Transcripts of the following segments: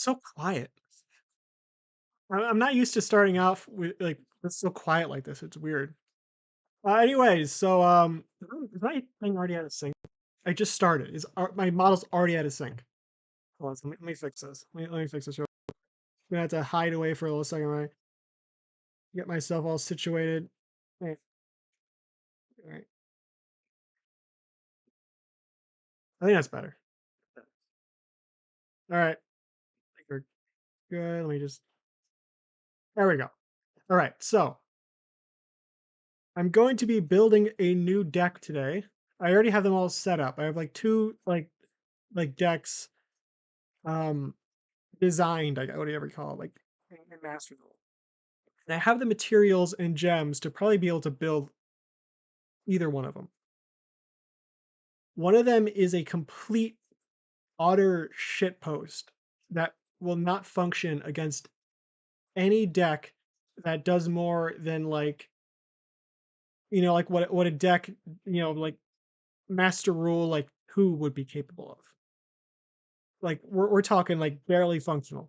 So quiet. I'm not used to starting off with like it's so quiet like this. It's weird. Anyways, so is my thing already out of sync? I just started. My model's already out of sync? Hold on, let me fix this. Let me fix this. I'm gonna have to hide away for a little second, right? Get myself all situated. Right, all right. I think that's better. All right, I think we're good. Let me just. There we go. All right, so I'm going to be building a new deck today. I already have them all set up. I have like two decks um designed, like whatever you call it, like in Master Duel. And I have the materials and gems to probably be able to build either one of them. One of them is a complete utter shitpost that will not function against any deck that does more than like what a deck, like Master Rule, like who would be capable of. Like we're talking like barely functional.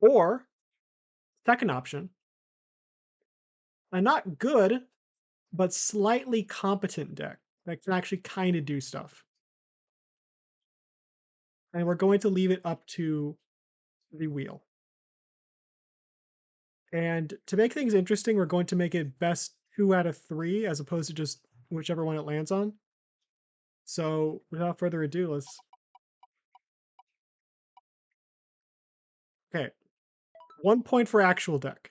Or second option, a not good but slightly competent deck that can actually kind of do stuff. And we're going to leave it up to the wheel. And to make things interesting, we're going to make it best 2 out of 3 as opposed to just whichever one it lands on. So without further ado, let's. Okay, 1 point for actual deck.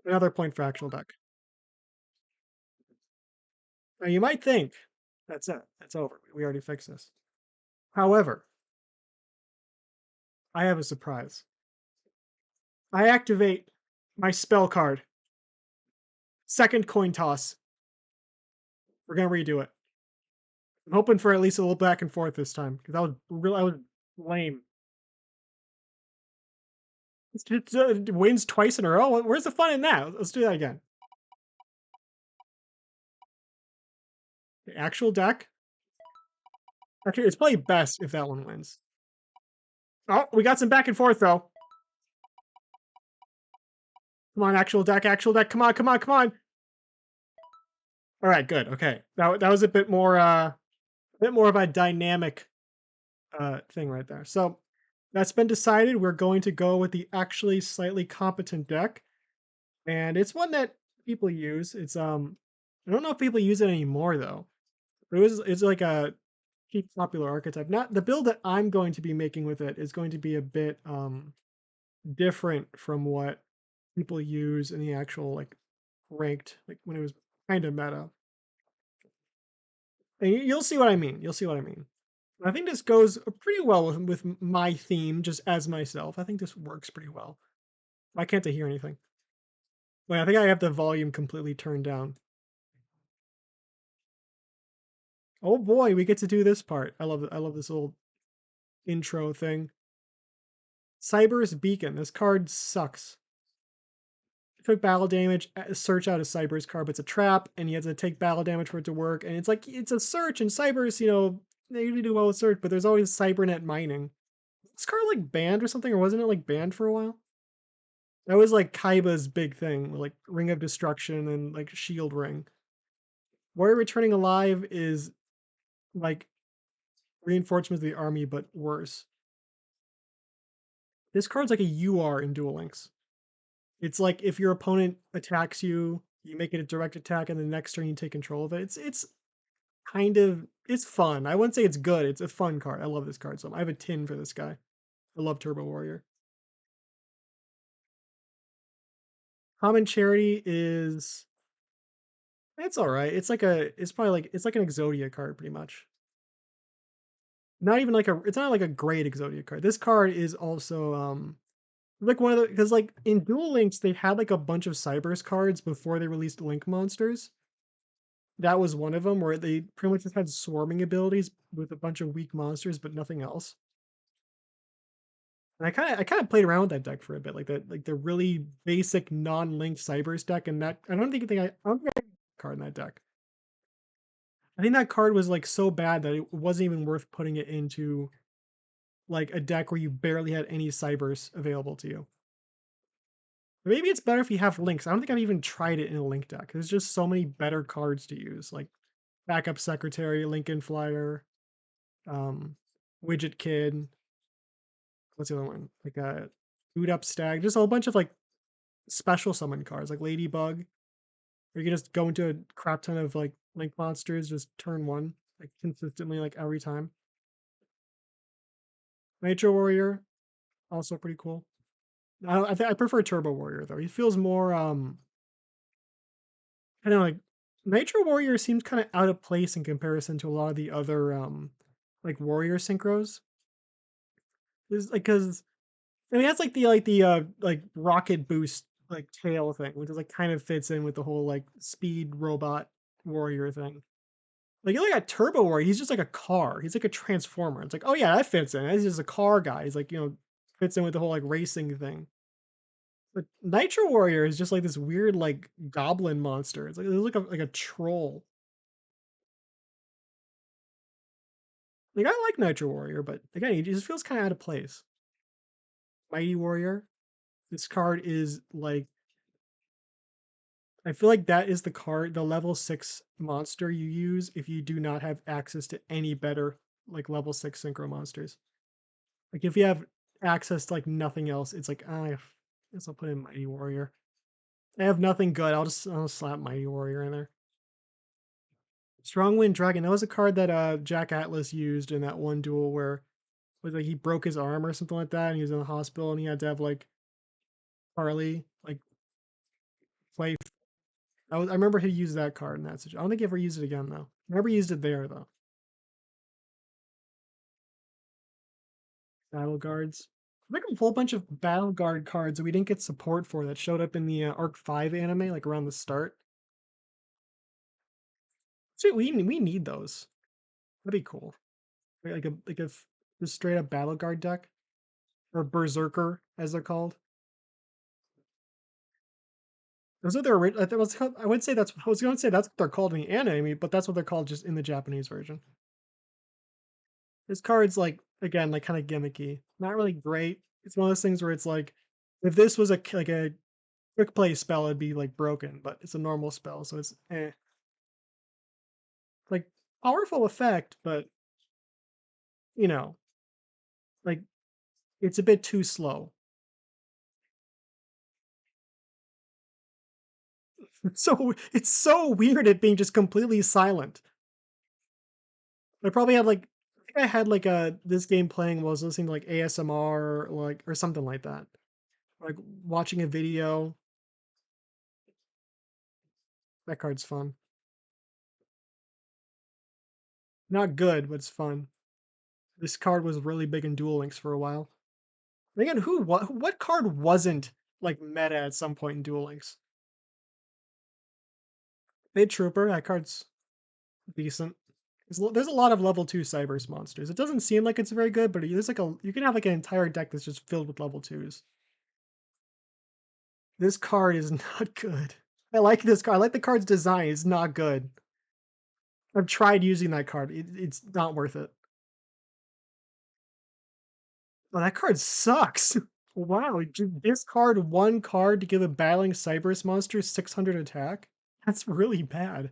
Another point for actual deck. Now you might think that's it. It's over. We already fixed this. However, I have a surprise. I activate my spell card. Second coin toss. We're gonna redo it. I'm hoping for at least a little back and forth this time because I was lame. Wins twice in a row. Where's the fun in that? Let's do that again. The actual deck. Actually, it's probably best if that one wins. Oh, we got some back and forth though. Come on, actual deck, actual deck. Come on, come on, come on. All right, good. Okay, that was a bit more of a dynamic thing right there. So that's been decided. We're going to go with the actually slightly competent deck, and it's one that people use. I don't know if people use it anymore though. It's like a keep popular archetype. Not the build that I'm going to be making with it is going to be a bit different from what people use in the actual like ranked, like when it was kind of meta. And you'll see what I mean. You'll see what I mean. I think this goes pretty well with my theme, just as myself. I think this works pretty well. Why can't I hear anything? Wait, I think I have the volume completely turned down. Oh boy, we get to do this part. I love this little intro thing. Cyber's Beacon. This card sucks. Took battle damage, search out a Cyber's card, but it's a trap, and you have to take battle damage for it to work. And it's like it's a search, and Cyber's, they usually do well with search, but there's always Cybernet mining. This card like banned or something, or wasn't it like banned for a while? That was like Kaiba's big thing, like Ring of Destruction and like Shield Ring. Warrior Returning Alive is like reinforcements of the army, but worse. This card's like a UR in Duel Links. It's like if your opponent attacks you, you make it a direct attack, and the next turn you take control of it. It's kind of it's fun. I wouldn't say it's good. It's a fun card. I love this card so I have a tin for this guy. I love Turbo Warrior. Common Charity is it's all right. It's probably like it's like an Exodia card pretty much. Not even like a it's not like a great Exodia card. This card is also like one of the because like in Duel Links they had like a bunch of Cybers cards before they released Link monsters. That was one of them where they pretty much just had swarming abilities with a bunch of weak monsters, but nothing else. And I kind of played around with that deck for a bit, like the really basic non-linked Cybers deck, and that I don't think I have a card in that deck. I think that card was, like, so bad that it wasn't even worth putting it into, like, a deck where you barely had any cybers available to you. Maybe it's better if you have links. I don't think I've even tried it in a link deck. There's just so many better cards to use, like Backup Secretary, Lincoln Flyer, um, Widget Kid. What's the other one? Like a Boot Up Stag. Just a whole bunch of like special summon cards, like Ladybug. Or you can just go into a crap ton of like link monsters, just turn one, like consistently, like every time. Nature Warrior, also pretty cool. I prefer Turbo Warrior though. He feels more I don't know, like Nitro Warrior seems kind of out of place in comparison to a lot of the other like warrior synchros. Is like because I mean that's like rocket boost like tail thing, which is like kind of fits in with the whole like speed robot warrior thing. Like you look at Turbo Warrior, he's just like a car. He's like a transformer. It's like, oh yeah, that fits in. He's just a car guy. He's like, fits in with the whole like racing thing. But Nitro Warrior is just like this weird like goblin monster. It's like a troll. Like, I like Nitro Warrior, but again, he just feels kinda out of place. Mighty Warrior, this card is like I feel like that is the level 6 monster you use if you do not have access to any better, like, level 6 synchro monsters. Like, if you have access to, like, nothing else, it's like, "Ah, I guess I'll put in Mighty Warrior." I have nothing good, I'll slap Mighty Warrior in there. Strong Wind Dragon, that was a card that, Jack Atlas used in that one duel where was like he broke his arm or something like that, and he was in the hospital, and he had to have, like, Harley, like, play I remember he used that card in that situation. I don't think he ever used it again, though. Never used it there, though. Battle Guards. Like a whole bunch of Battle Guard cards that we didn't get support for that showed up in the, Arc 5 anime, like, around the start. So we need those. That'd be cool. Like a just straight up Battle Guard deck, or Berserker, as they're called. Those are their ori I was I would say that's I was gonna say that's what they're called in the anime, but that's what they're called just in the Japanese version. This card's like, again, like kind of gimmicky. Not really great. It's one of those things where it's like, if this was like a quick play spell, it'd be like broken, but it's a normal spell, so it's like powerful effect, but you know, like it's a bit too slow. It's so weird it being just completely silent. I probably had like I think I had like a this game playing while I was listening to like ASMR or like or something like that. Like watching a video. That card's fun. Not good, but it's fun. This card was really big in Duel Links for a while. Again, what card wasn't like meta at some point in Duel Links? Bait Trooper, that card's decent. There's a lot of level 2 Cybers monsters. It doesn't seem like it's very good, but there's like a you can have like an entire deck that's just filled with level 2s. This card is not good. I like this card. I like the card's design. It's not good. I've tried using that card. It's not worth it. Oh, that card sucks. Wow, you discard one card to give a battling Cyberus monster 600 attack? That's really bad.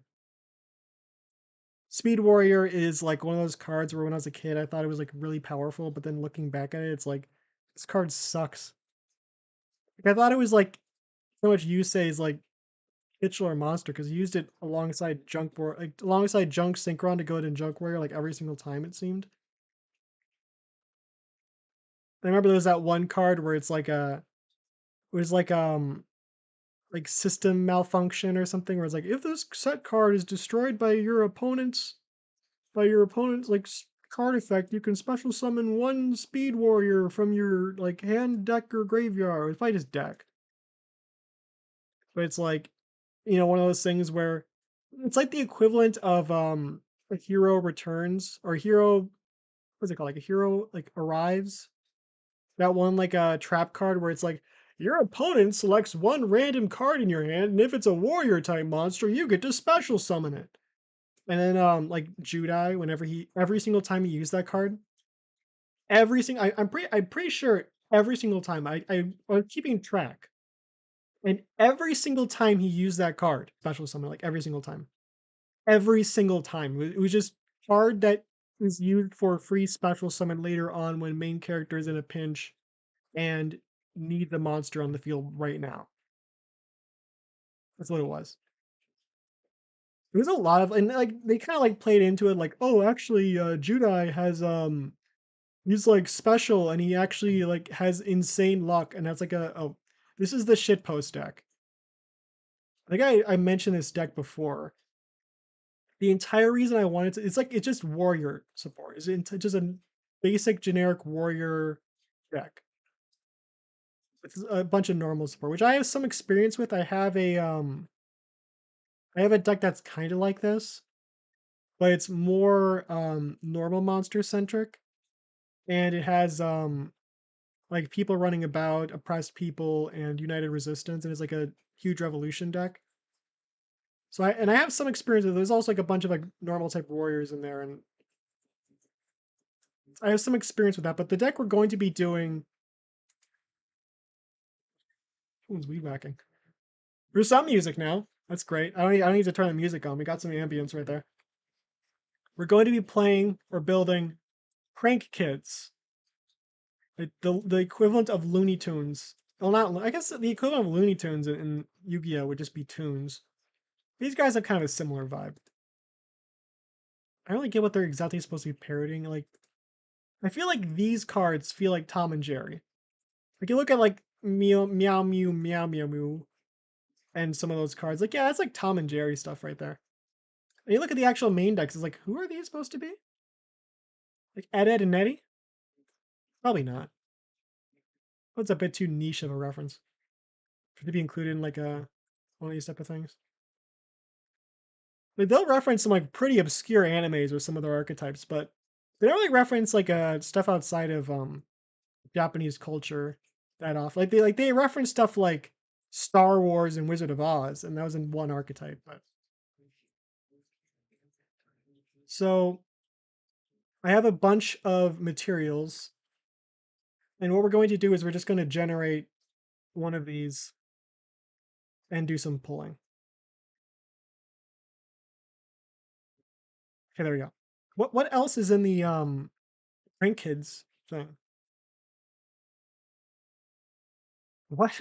Speed Warrior is like one of those cards where when I was a kid, I thought it was like really powerful, but then looking back at it, it's like this card sucks. Like I thought it was like so much Yusei's like titular monster because he used it alongside like alongside Junk Synchron to go in Junk Warrior like every single time it seemed. I remember there was that one card where it's like a it was like system malfunction or something where it's like if this set card is destroyed by your opponent's like card effect, you can special summon one speed warrior from your like hand deck or graveyard. If I just deck, but it's like one of those things where it's like the equivalent of a hero returns or hero what's it called like a hero like arrives that one like a trap card where it's like your opponent selects one random card in your hand and if it's a warrior type monster you get to special summon it. And then like Judai, whenever he every single time he used that card, every single I'm pretty sure every single time I was keeping track. And every single time he used that card, special summon, like every single time. Every single time. It was just card that is used for free special summon later on when main character is in a pinch and need the monster on the field right now. That's what it was. It was a lot of, and like they kind of like played into it like, oh, actually, Judai has he's like special and he actually like has insane luck, and that's like this is the shitpost deck. I think I mentioned this deck before. The entire reason I wanted to, it's just warrior support. It's just a basic generic warrior deck with a bunch of normal support, which I have some experience with. I have a deck that's kind of like this, but it's more normal monster centric, and it has like people running about, oppressed people, and united resistance, and it's like a huge revolution deck. So I have some experience with it. There's also like a bunch of like normal type warriors in there, and I have some experience with that. But the deck we're going to be doing, who's weed whacking? There's some music now. That's great. I don't need to turn the music on. We got some ambience right there. We're going to be playing or building Crank Kids, the equivalent of Looney Tunes. Well, not I guess the equivalent of Looney Tunes in Yu-Gi-Oh would just be tunes. These guys have kind of a similar vibe. I don't really get what they're exactly supposed to be parodying. Like, I feel like these cards feel like Tom and Jerry. Like you look at like Meow Meow Mew Meow Meow Mew and some of those cards. Like, yeah, that's like Tom and Jerry stuff right there. And you look at the actual main decks, it's like, who are these supposed to be? Like Ed and Eddie? Probably not. That's a bit too niche of a reference for to be included in like a one of these type of things. Like they'll reference some like pretty obscure animes with some of their archetypes, but they don't really reference like stuff outside of Japanese culture that often. Like they reference stuff like Star Wars and Wizard of Oz, and that was in one archetype. But so I have a bunch of materials, and what we're going to do is we're just going to generate one of these and do some pulling. Okay, there we go. What else is in the Prank Kids thing? What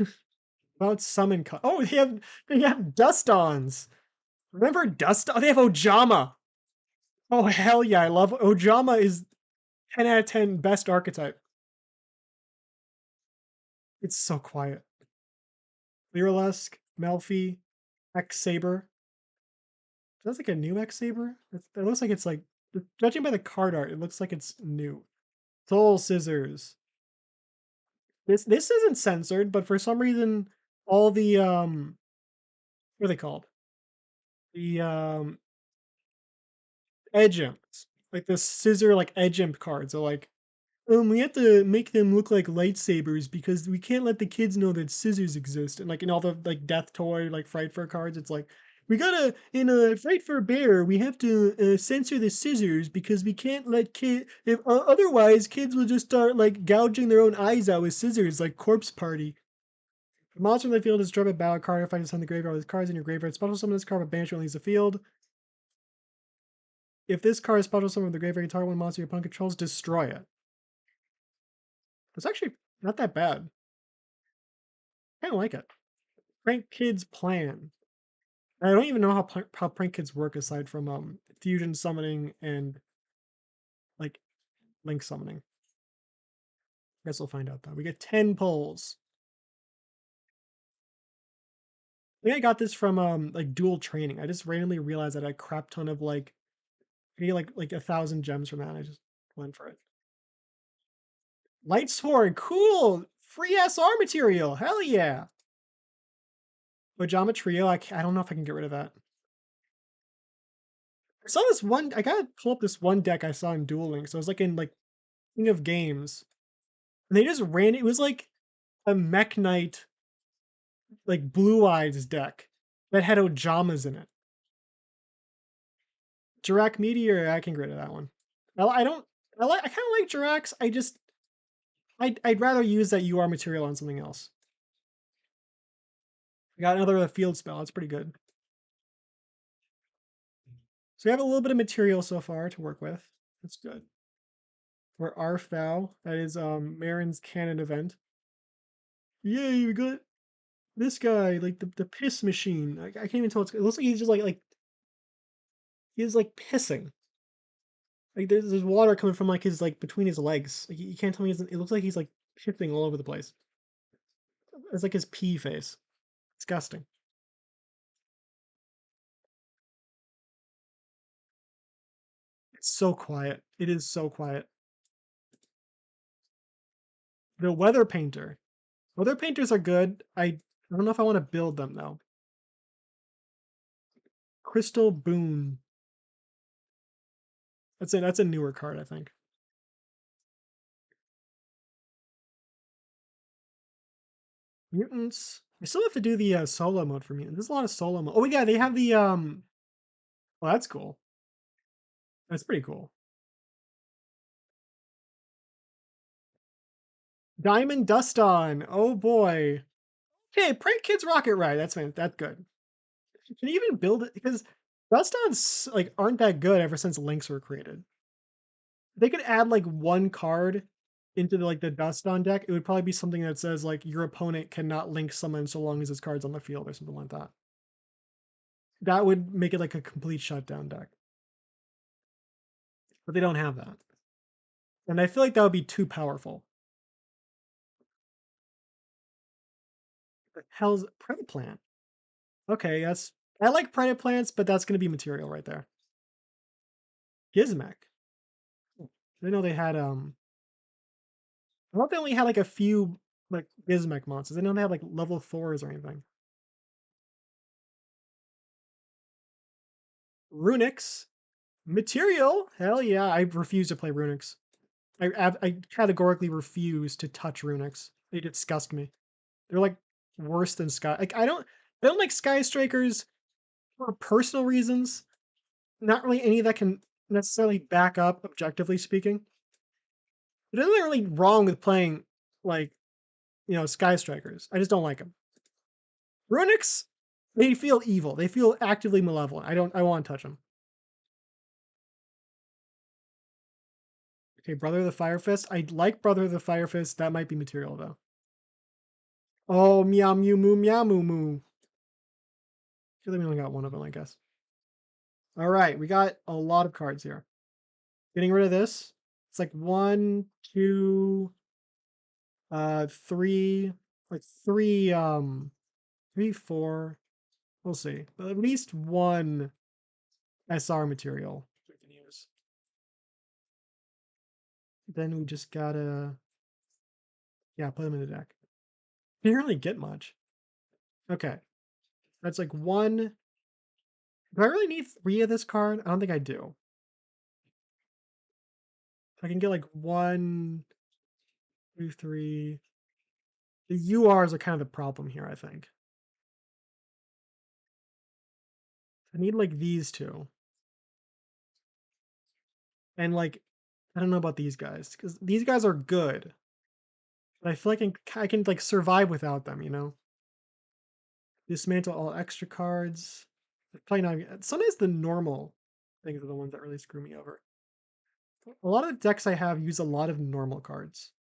about summon? Oh, they have dust-ons. Remember dust? Oh, they have Ojama. Oh hell yeah, I love Ojama. Is 10 out of 10 best archetype. It's so quiet. Lyrilusk, Melfi, X Saber. That's like a new X Saber. It looks like it's like, judging by the card art, it looks like it's new. Soul Scissors. This isn't censored, but for some reason, all the what are they called? The edge imps, like the scissor like edge imp cards are like, we have to make them look like lightsabers because we can't let the kids know that scissors exist. And like in all the like death toy like fright fur cards, it's like, we gotta in a fright fur bear we have to censor the scissors because we can't let kid if otherwise kids will just start like gouging their own eyes out with scissors like Corpse Party. The monster in the field is drop a battle card. If I just on the graveyard with cards in your graveyard, special summon this card with banish when leaves the field. If this card is special summon with the graveyard, you target one monster your opponent controls, destroy it. It's actually not that bad. I kind of like it. Prank Kids Plan. I don't even know how Prank Kids work aside from fusion summoning and like link summoning. Guess we'll find out though. We get 10 pulls. I think I got this from like dual training. I just randomly realized that I had a crap ton of like I get like 1,000 gems from that, and I just went for it. Light Sword, cool! Free SR material, hell yeah! Pajama Trio, I don't know if I can get rid of that. I saw this one, I gotta pull up this one deck I saw in Duel Links. So I was like in like King of Games. And they just ran it was like a Mech Knight, like Blue Eyes deck that had Ojamas in it. Jirac Meteor, I can get rid of that one. I don't. I kind of like Jiracs. I'd rather use that UR material on something else. I got another field spell. That's pretty good. So we have a little bit of material so far to work with. That's good. We're Arfbow. That is Marin's canon event. Yay, we got this guy, like the piss machine. I can't even tell. It looks like he's just like he's like pissing. Like there's water coming from like his like between his legs. Like you can't tell me. It looks like he's like shifting all over the place. It's like his pee face. Disgusting. It's so quiet. It is so quiet. The weather painter. Weather painters are good. I don't know if I want to build them though. Crystal Boon. That's it. That's a newer card, I think. Mutants. I still have to do the solo mode for mutants. There's a lot of solo mode. Oh yeah, they have the well, that's cool. That's pretty cool. Diamond Dust On. Oh boy. Okay, Prank Kids Rocket Ride. That's good. Can you even build it? Because Dust Ons like aren't that good ever since links were created. They could add like one card into the Dust On deck. It would probably be something that says like your opponent cannot link summon so long as his card's on the field or something like that. That would make it like a complete shutdown deck. But they don't have that. And I feel like that would be too powerful. The hell's Predaplant? Okay, that's I like Predaplants, but that's gonna be material right there. Gizmek. I didn't know they had I thought they only had like a few like Gizmek monsters. They don't have like level fours or anything. Runix. Material? Hell yeah, I refuse to play Runix. I categorically refuse to touch Runix. They disgust me. They're like worse than Sky. Like I don't like Sky Strikers for personal reasons. Not really any that can necessarily back up objectively speaking. There's nothing really wrong with playing like Sky Strikers. I just don't like them. Runix, they feel evil. They feel actively malevolent. I want to touch them. Okay, Brother of the Fire Fist. I like Brother of the Fire Fist. That might be material though. Oh, meow mew moo meow moo moo. I feel like we only got one of them, I guess. All right, we got a lot of cards here. Getting rid of this. It's like one, two, three, like three, four. We'll see. But at least one SR material we can use. Then we just gotta, yeah, put them in the deck. You didn't really get much. Okay, that's like one. Do I really need three of this card? I don't think I do. I can get like one, two, three. The URs are kind of the problem here, I think. I need like these two. And like, I don't know about these guys because these guys are good. But I feel like I can like survive without them, you know? Dismantle all extra cards. Probably not. Sometimes the normal things are the ones that really screw me over. A lot of the decks I have use a lot of normal cards.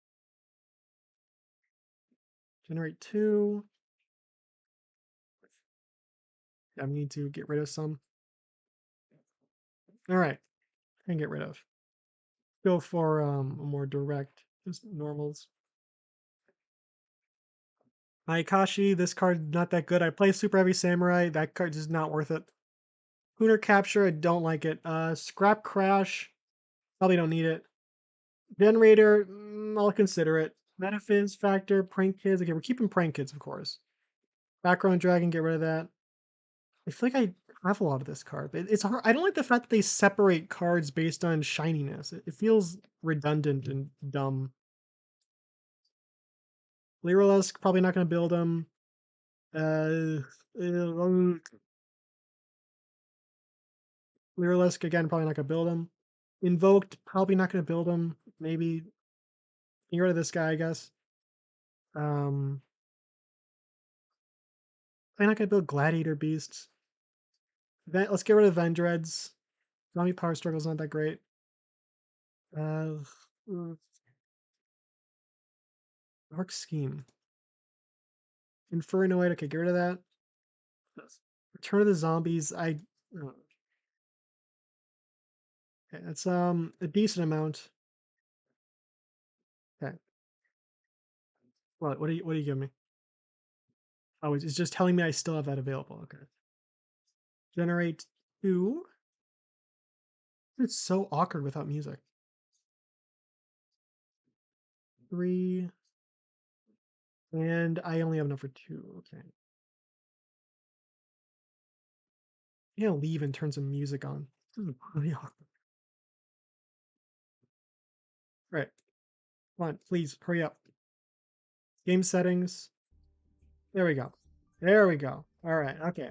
Generate two. I need to get rid of some. All right, I can get rid of. Go for a more direct, just normals. Ayakashi, this card not that good. I play Super Heavy Samurai. That card is not worth it. Lunar Capture, I don't like it. Scrap Crash, probably don't need it. Generator, I'll consider it. Metaphysics Factor, Prank Kids. Okay, we're keeping Prank Kids, of course. Background Dragon, get rid of that. I feel like I have a lot of this card. It's hard. I don't like the fact that they separate cards based on shininess. It feels redundant and dumb. Lyrilusk, probably not going to build them. Uh, Lyrilusk, again, probably not gonna build him. Invoked, probably not gonna build him. Maybe get rid of this guy, I guess. Um, Probably not gonna build Gladiator Beasts. Let's get rid of Vendreads. Zombie Power Struggle's not that great. Uh, Dark Scheme. Infernoid, okay, get rid of that. Return of the Zombies, okay, that's a decent amount. Okay. What do you give me? Oh, it's just telling me I still have that available. Okay. Generate 2. It's so awkward without music. 3. And I only have enough for 2. Okay. I'm gonna leave and turn some music on. This is really awkward. Right. Come on, please hurry up. Game settings. There we go. There we go. All right. Okay.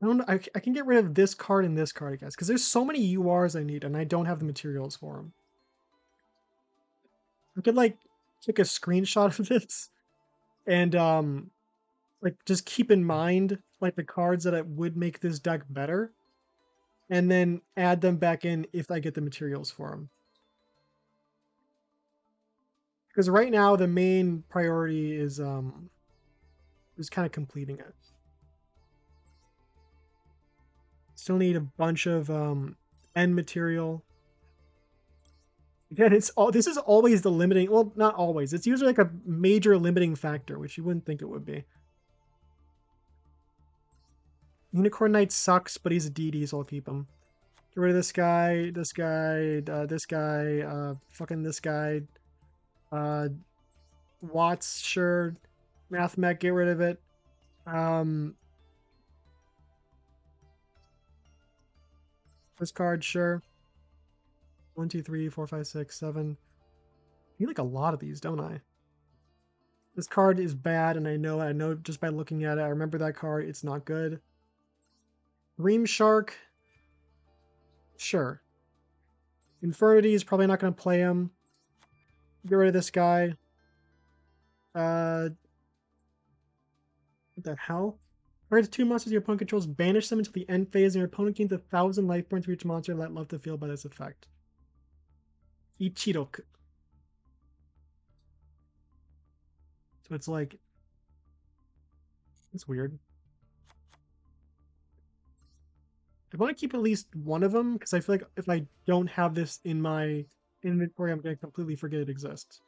I don't know. I can get rid of this card and this card, I guess, because there's so many URs I need, and I don't have the materials for them. I could like take a screenshot of this and like just keep in mind like the cards that would make this deck better, and then add them back in if I get the materials for them. Because right now the main priority is kind of completing it. Still need a bunch of end material. Again, this is always the limiting. Well, not always. It's usually like a major limiting factor, which you wouldn't think it would be. Unicorn Knight sucks, but he's a DD, so I'll keep him. Get rid of this guy, fucking this guy. Uh, Watts, sure. Mathmech, get rid of it. This card, sure. 1, 2, 3, 4, 5, 6, 7. I need like a lot of these, don't I? This card is bad, and I know it. I know just by looking at it. I remember that card. It's not good. Ream Shark, sure. Infernity is probably not going to play him. Get rid of this guy. What the hell? Target 2 monsters your opponent controls, banish them until the end phase, and your opponent gains 1,000 life points for each monster let love to feel by this effect. Ichiroku. So it's like, it's weird. I want to keep at least one of them, because I feel like if I don't have this in my inventory, I'm going to completely forget it exists.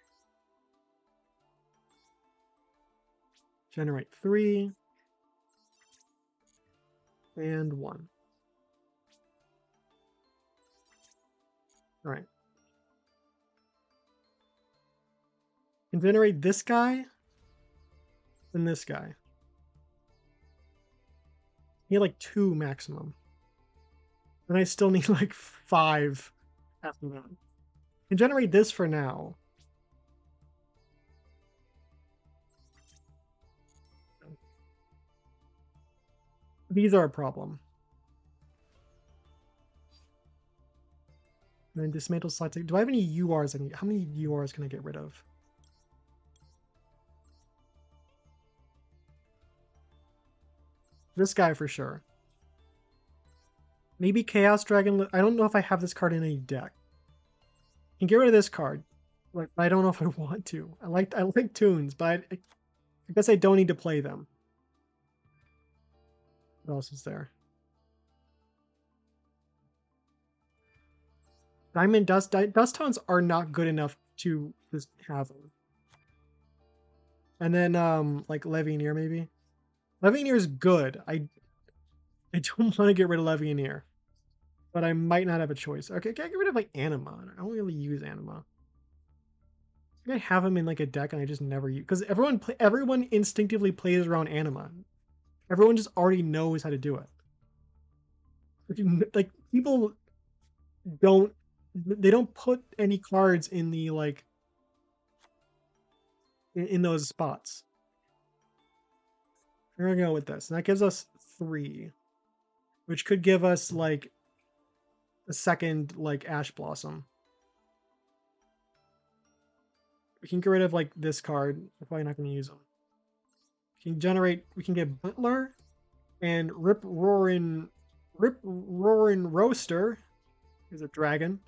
Generate 3. And 1. Alright. Can generate this guy and this guy. Need like 2 maximum. And I still need like 5 after that. Can generate this for now. These are a problem. And then dismantle slots. Do I have any URs? How many URs can I get rid of? This guy for sure. Maybe Chaos Dragon. I don't know if I have this card in any deck. I can get rid of this card. Like, I don't know if I want to. I like tunes, but I guess I don't need to play them. What else is there? Diamond Dust Tones are not good enough to just have them. And then like Levianeer maybe. Levianeer is good. I don't want to get rid of Levianeer, but I might not have a choice. Okay, can I get rid of like Anima? I don't really use Anima. I have him in like a deck and I just never use, because everyone instinctively plays around Anima. Everyone just already knows how to do it. Like people don't, they don't put any cards in the like in those spots. We're gonna go with this. And that gives us 3, which could give us like a second like Ash Blossom. We can get rid of like this card. We're probably not gonna use them. We can generate. We can get Butler and Rip Roaring Roaster is a dragon,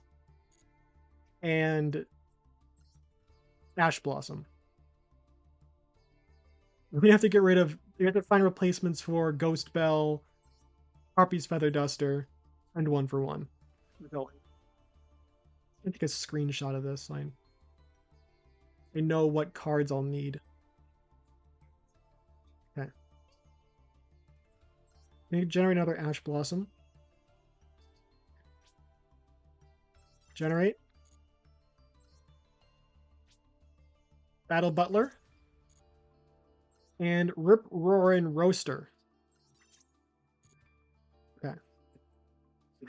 and Ash Blossom. We have to get rid of. We have to find replacements for Ghost Bell, Harpy's Feather Duster, and 1-for-1. We're going. I take a screenshot of this. I know what cards I'll need. Okay. I need to generate another Ash Blossom. Generate. Battle Butler. And Rip Roaring Roaster. Okay.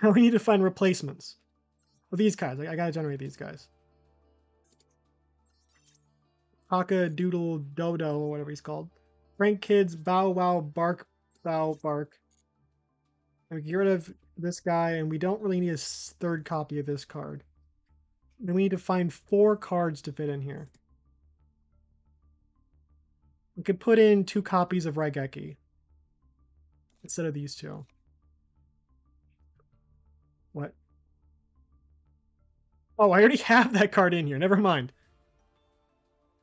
Now we need to find replacements. Well, these guys. I gotta generate these guys. Haka Doodle Dodo, or whatever he's called. Frank Kids Bow Wow Bark Bow Bark. And we get rid of this guy, and we don't really need a third copy of this card. Then we need to find 4 cards to fit in here. We could put in 2 copies of Raigeki instead of these 2. What? Oh, I already have that card in here. Never mind.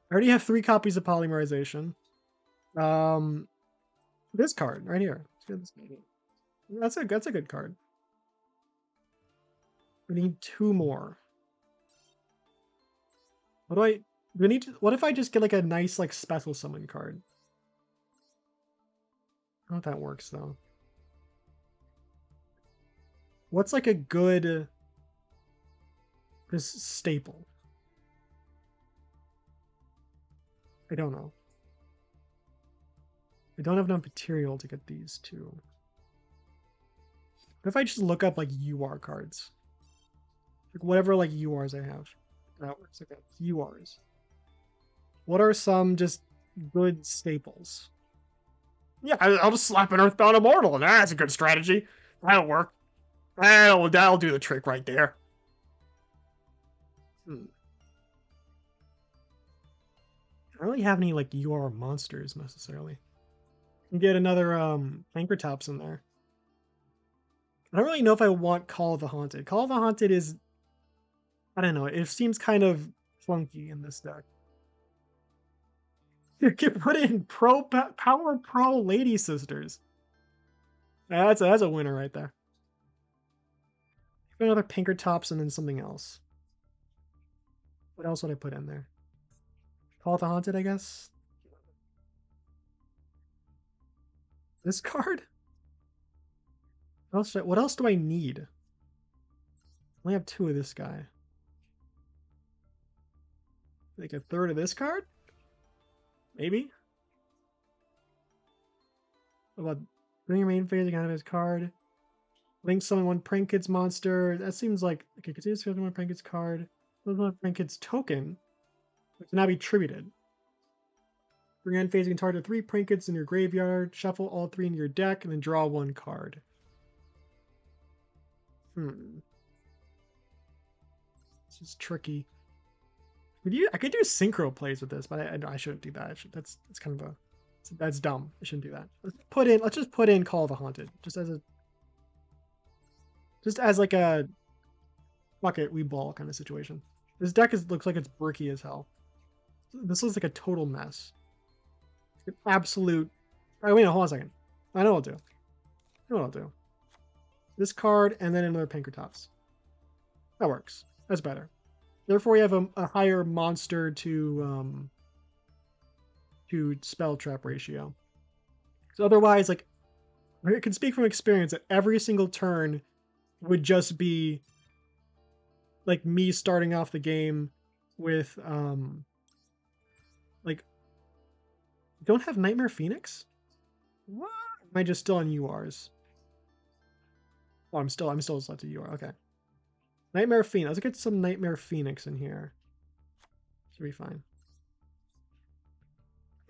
I already have 3 copies of Polymerization. This card right here. That's a good card. We need 2 more. What do I? We need to, what if I just get like a nice like special summon card? I don't know if that works though. What's like a good just staple? I don't know. I don't have enough material to get these 2. What if I just look up like UR cards? Like whatever like URs I have. That works. Okay. URs. What are some just good staples? Yeah, I'll just slap an Earthbound Immortal. That's a good strategy. That'll work. That'll do the trick right there. I don't really have any like UR monsters necessarily. You can get another Anchortops in there. I don't really know if I want Call of the Haunted. Call of the Haunted is, I don't know, it seems kind of clunky in this deck. You can put in Power Pro Lady Sisters. That's a winner right there. Put another Pinkertops and then something else. What else would I put in there? Call of the Haunted, I guess. This card? What else do I need? I only have 2 of this guy. Like a third of this card? Maybe? What about bring your main phase out of his card? Link summon 1 Prank Kids monster. That seems like okay, continue to 1 Prank Kids card. 1 Prank Kids token, which can now be tributed. Bring end phase, you can target 3 Prank Kids in your graveyard, shuffle all 3 into your deck, and then draw 1 card. This is tricky. I could do synchro plays with this, but I shouldn't do that. That's kind of that's dumb. I shouldn't do that. Let's just put in Call of the Haunted, just as like a fuck it, we ball kind of situation. This deck looks like it's bricky as hell. This looks like a total mess. An absolute. All right, wait, no, hold on a second. I know what I'll do. I know what I'll do. This card and then another Pinkertops. That works. That's better. Therefore, we have a higher monster to spell trap ratio. So otherwise, like I can speak from experience that every single turn would just be like me starting off the game with like don't have Nightmare Phoenix? What? Am I just still on URs? Oh, I'm still selected UR. Okay. Nightmare Phoenix. Let's get some Nightmare Phoenix in here. Should be fine.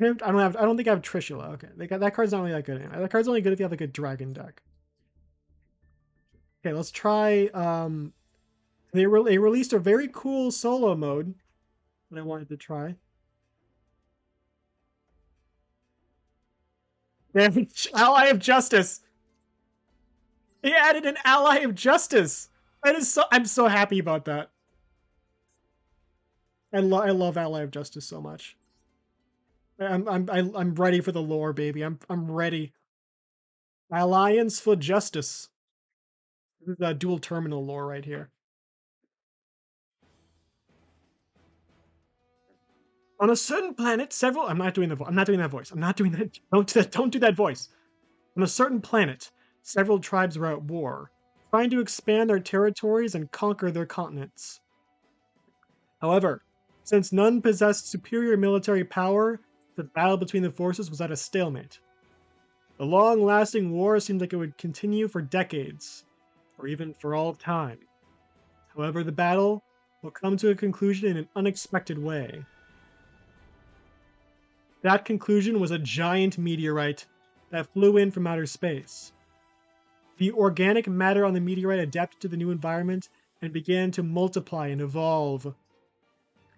I don't think I have Trishula. Okay, that card's not really that good anyway. That card's only good if you have like a dragon deck. Okay, let's try. They released a very cool solo mode that I wanted to try. Ally of Justice. They added an Ally of Justice. That is so. I'm so happy about that. I love Ally of Justice so much. I'm ready for the lore, baby. I'm ready. Alliance for Justice. This is the dual terminal lore right here. On a certain planet, several. I'm not doing the. I'm not doing that voice. I'm not doing that. Don't do that. Don't do that voice. On a certain planet, several tribes were at war, trying to expand their territories and conquer their continents. However, since none possessed superior military power, the battle between the forces was at a stalemate. The long-lasting war seemed like it would continue for decades, or even for all of time. However, the battle will come to a conclusion in an unexpected way. That conclusion was a giant meteorite that flew in from outer space. The organic matter on the meteorite adapted to the new environment and began to multiply and evolve.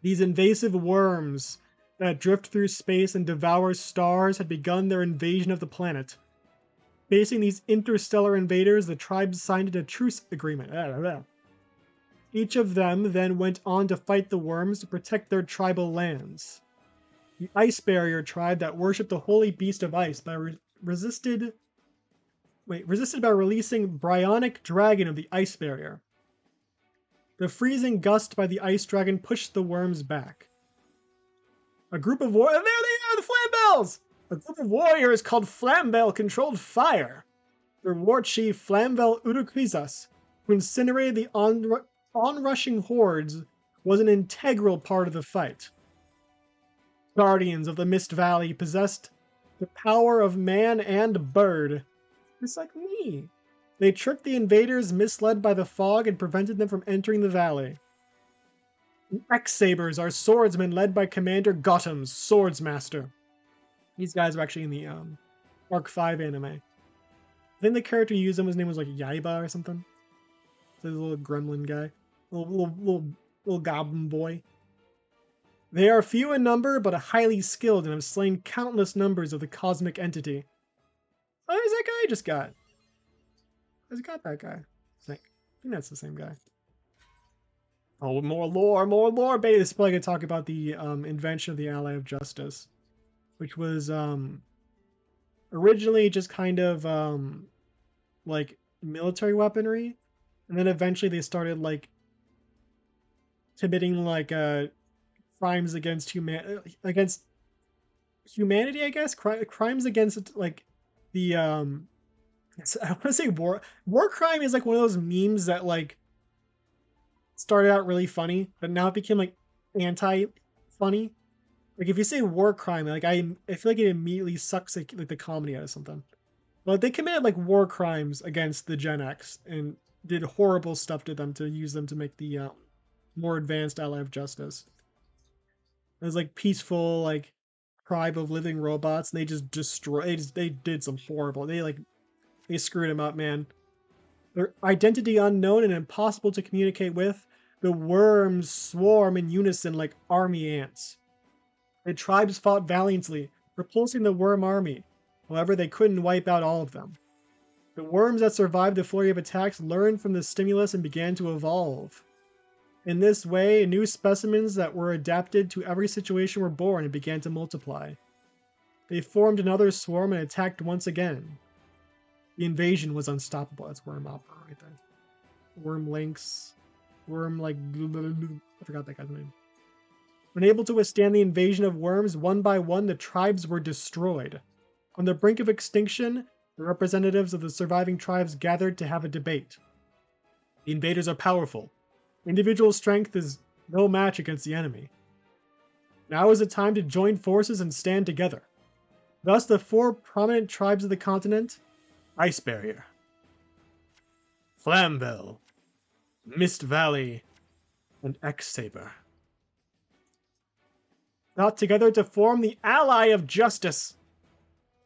These invasive worms that drift through space and devour stars had begun their invasion of the planet. Facing these interstellar invaders, the tribes signed a truce agreement. Each of them then went on to fight the worms to protect their tribal lands. The Ice Barrier tribe that worshipped the holy beast of ice resisted by releasing Bryonic Dragon of the Ice Barrier. The freezing gust by the Ice Dragon pushed the worms back. A group of there they are, the Flambells! A group of warriors called Flambell controlled fire. Their war chief Flambell Uruquizas, who incinerated the onrushing hordes, was an integral part of the fight. Guardians of the Mist Valley possessed the power of man and bird. Just like me. They tricked the invaders misled by the fog and prevented them from entering the valley. The X-Sabers are swordsmen led by Commander Gotham's Swordsmaster. These guys are actually in the Arc 5 anime. I think the character you used him, his name was like Yaiba or something. So this little gremlin guy. Little goblin boy. They are few in number, but highly skilled and have slain countless numbers of the cosmic entity. Oh, there's that guy I just got. I just got that guy. I think that's the same guy. Oh, more lore, baby. This is probably going to talk about the invention of the Ally of Justice, which was originally just kind of like military weaponry, and then eventually they started like committing like crimes against humanity, I guess. Crimes against like the I want to say war crime is like one of those memes that like started out really funny, but now it became like anti funny. Like if you say war crime, like I feel like it immediately sucks like the comedy out of something. But they committed like war crimes against the Gen X and did horrible stuff to them to use them to make the more advanced Ally of Justice. It was like peaceful like tribe of living robots, and they just destroyed. They did some horrible. They screwed him up, man. Their identity unknown and impossible to communicate with, the worms swarm in unison like army ants. The tribes fought valiantly, repulsing the worm army. However, they couldn't wipe out all of them. The worms that survived the flurry of attacks learned from the stimulus and began to evolve. In this way, new specimens that were adapted to every situation were born and began to multiply. They formed another swarm and attacked once again. The invasion was unstoppable. That's Worm Opera right there. Worm Lynx. Worm like... I forgot that guy's name. Unable to withstand the invasion of worms, one by one the tribes were destroyed. On the brink of extinction, the representatives of the surviving tribes gathered to have a debate. The invaders are powerful. Individual strength is no match against the enemy. Now is the time to join forces and stand together. Thus, the four prominent tribes of the continent: Ice Barrier, Flambell, Mist Valley, and X-Saber got together to form the Ally of Justice.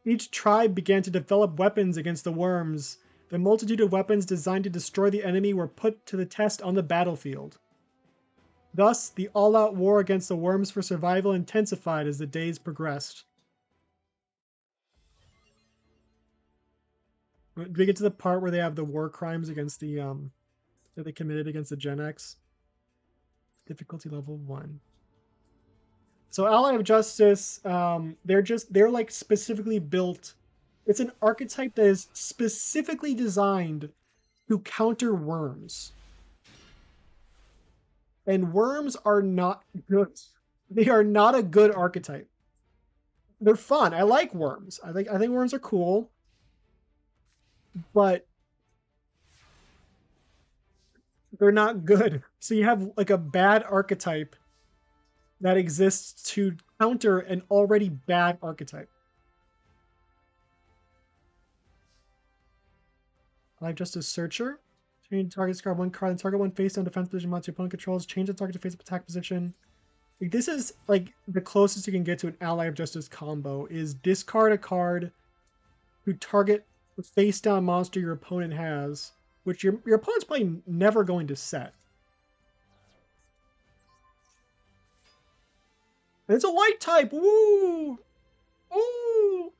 Each tribe began to develop weapons against the worms. The multitude of weapons designed to destroy the enemy were put to the test on the battlefield. Thus, the all-out war against the worms for survival intensified as the days progressed. Do we get to the part where they have the war crimes against the that they committed against the Gen X? Difficulty level 1. So Ally of Justice, they're like specifically built. It's an archetype that is specifically designed to counter worms. And worms are not good. They are not a good archetype. They're fun. I like worms. I think worms are cool. But they're not good. So you have like a bad archetype that exists to counter an already bad archetype. Live Justice Searcher. Change target's card one card, and target one face down defense position monster opponent controls. Change the target to face up attack position. Like, this is like the closest you can get to an Ally of Justice combo is discard a card to target the face down monster your opponent has, which your opponent's probably never going to set. And it's a light type. Woo! Ooh!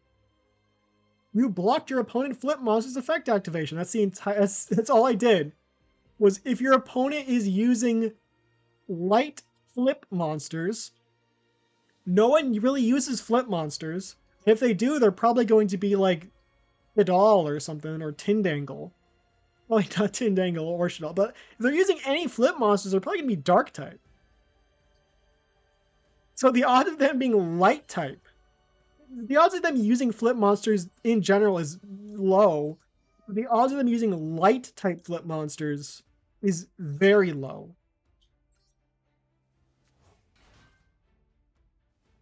You blocked your opponent flip monster's effect activation. That's the entire. That's all I did. Was if your opponent is using light flip monsters, no one really uses flip monsters. If they do, they're probably going to be like Shadal or something, or Tindangle. Well, not Tindangle or Shadal, but if they're using any flip monsters, they're probably going to be Dark type. So the odds of them being light type, the odds of them using flip monsters in general is low. The odds of them using light type flip monsters is very low.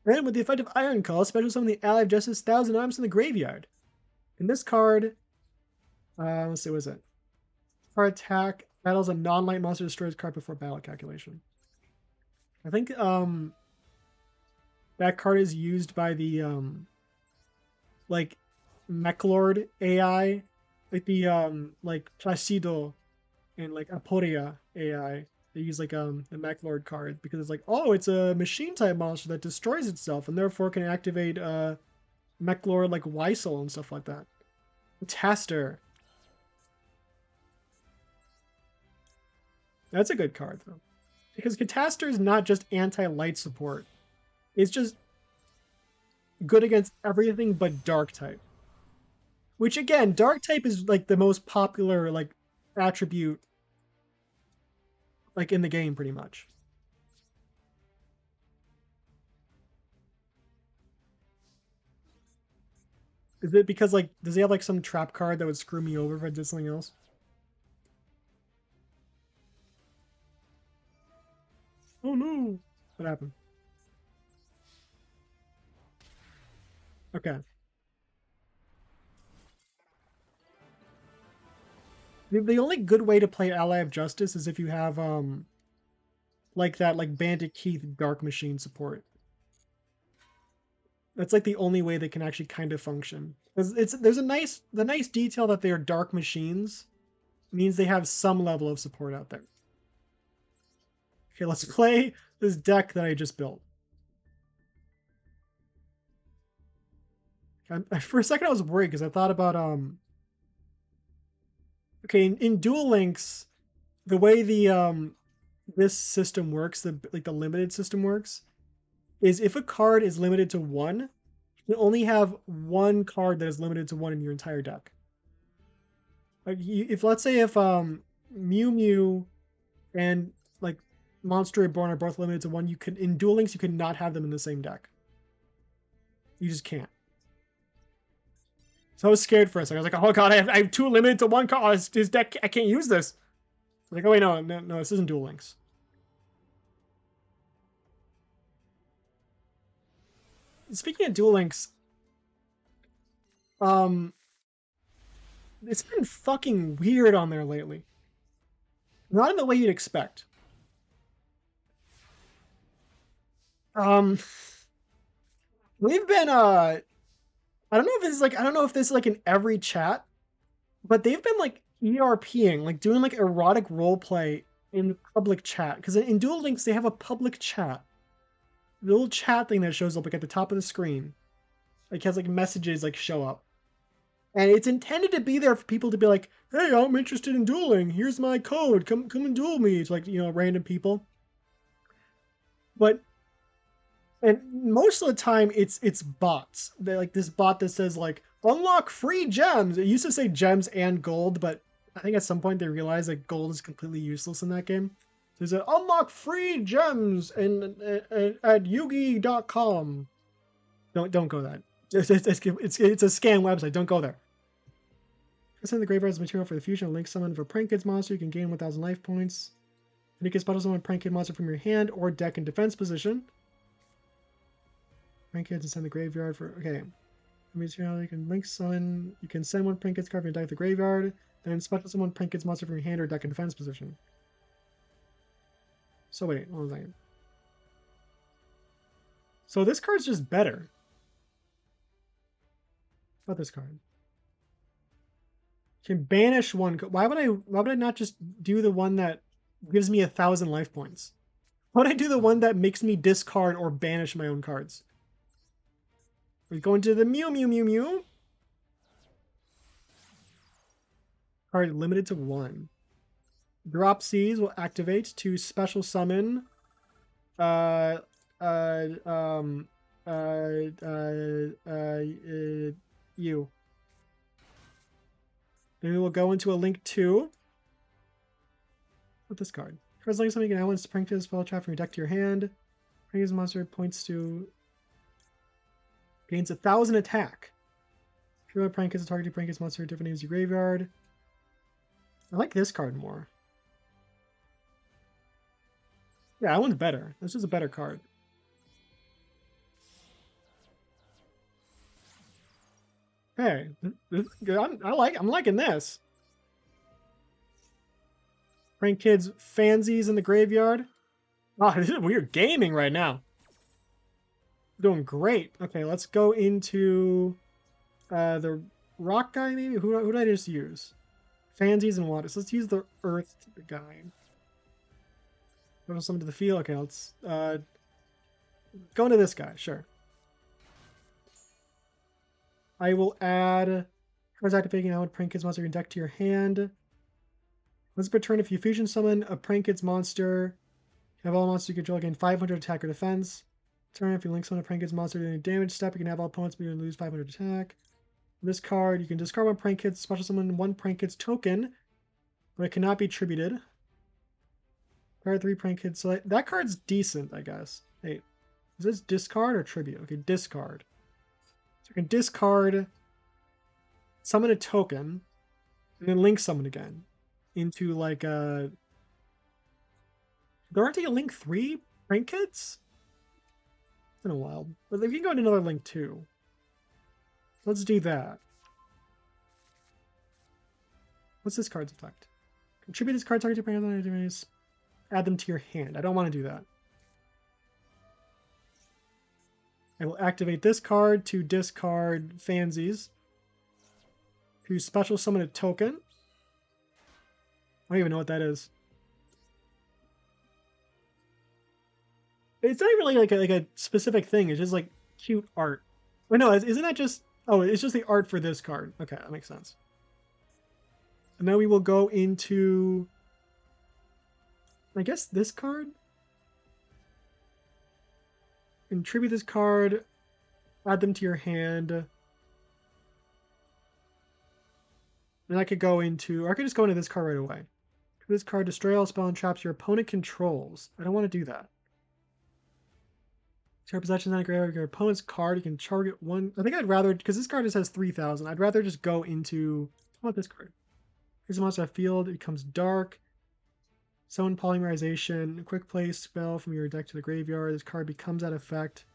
And with the effect of Iron Call, special summon the Ally of Justice 1,000 Arms in the graveyard. In this card, let's see, what is it? For attack, battles a non-light monster, destroys card before battle calculation. I think that card is used by the like Mechlord AI, like the like Placido and like Aporia AI. They use like the Mechlord card because it's like, oh, it's a machine type monster that destroys itself and therefore can activate Mechlord like Weissel and stuff like that. Taster. That's a good card though, because Cataster is not just anti-light support. It's just good against everything but Dark type. Which again, Dark type is like the most popular like attribute like in the game pretty much. Is it because like does he have like some trap card that would screw me over if I did something else? Oh no! What happened? Okay. The only good way to play Ally of Justice is if you have like that like Bandit Keith Dark Machine support. That's like the only way they can actually kind of function. There's the nice detail that they are dark machines means they have some level of support out there. Okay, let's play this deck that I just built. For a second I was worried because I thought about okay, in Duel Links, the way the this system works, the limited system works, is if a card is limited to one, you can only have one card that is limited to one in your entire deck. Like if let's say if Mew Mew and like Monster Reborn are both limited to one, you could in Duel Links you could not have them in the same deck. You just can't. So I was scared for a second. I was like, oh god, I have two limited to one card. His deck, I can't use this. I was like, oh wait, no, this isn't Duel Links. Speaking of Duel Links, it's been fucking weird on there lately. Not in the way you'd expect. We've been I don't know if this is like I don't know if this is like in every chat, but they've been like ERPing, like doing like erotic role play in public chat. Because in Duel Links they have a public chat, the little chat thing that shows up like at the top of the screen, like has like messages like show up, and it's intended to be there for people to be like, "Hey, I'm interested in dueling. Here's my code. Come and duel me." It's like random people, but and most of the time it's bots. They like this bot that says like unlock free gems. It used to say gems and gold, but I think at some point they realized that gold is completely useless in that game. So they said unlock free gems at yugi.com. Don't go that. It's a scam website. Don't go there. Send the graveyard as material for the fusion. Link summon for Prank Kids monster. You can gain 1,000 life points. And you can special summon Prank Kid monster from your hand or deck in defense position. Prank Kids and send the graveyard for okay. Material you can link summon. You can send one Prank Kids card from your deck to the graveyard. Then special summon Prank Kids monster from your hand or deck in defense position. So wait, hold on a second. So this card's just better. How about this card? Can banish one. Why would I not just do the one that gives me 1,000 life points? Why would I do the one that makes me discard or banish my own cards? We go into the Mew Mew Mew Mew. Card limited to 1. Drop Seas will activate to special summon uh uh um uh uh uh, you. Then we will go into a link 2 with this card. Cards like something you can add one spring to the spell trap from your deck to your hand. Bring his monster points to gains 1,000 attack. If you want prank is a target, prank his monster different names your graveyard. I like this card more. Yeah, that one's better. This is a better card. Hey, I'm liking this. Prank Kids fansies in the graveyard. Oh, we're gaming right now. Doing great. Okay, let's go into the rock guy maybe. Who did I just use? Fansies and water. So let's use the earth guy. Go summon to the field. Okay, let's go into this guy. Sure. I will add cards activating now with Prank Kids monster you can deck to your hand. Once per turn, if you fusion summon a Prank Kids monster, you have all monsters you control gain 500 attack or defense. Turn, if you link summon a Prank Kids monster during a damage step, you can have all opponents but you lose 500 attack. This card, you can discard one Prank Kids, special summon one Prank Kids token, but it cannot be attributed. Card 3 Prank Kids. So that card's decent, I guess. Hey, is this discard or tribute? Okay, discard. So you can discard, summon a token, and then link summon again into like a. There aren't any link 3 Prank Kids? It's been a while. But if you can go into another link 2. Let's do that. What's this card's effect? Contribute this card target to players. Add them to your hand. I don't want to do that. I will activate this card to discard Fansies. To special summon a token. I don't even know what that is. It's not really like a specific thing. It's just like cute art. Wait, no, isn't that just... Oh, it's just the art for this card. Okay, that makes sense. And now we will go into... I guess this card? Contribute this card. Add them to your hand. And I could go into... Or I could just go into this card right away. This card, destroy all spell and traps your opponent controls. I don't want to do that. Target possession on a graveyard. Your opponent's card, you can target one. I think I'd rather, because this card just has 3,000, I'd rather just go into. I want this card. Here's a monster at field. It becomes dark. Summon polymerization. Quick play spell from your deck to the graveyard. This card becomes that effect.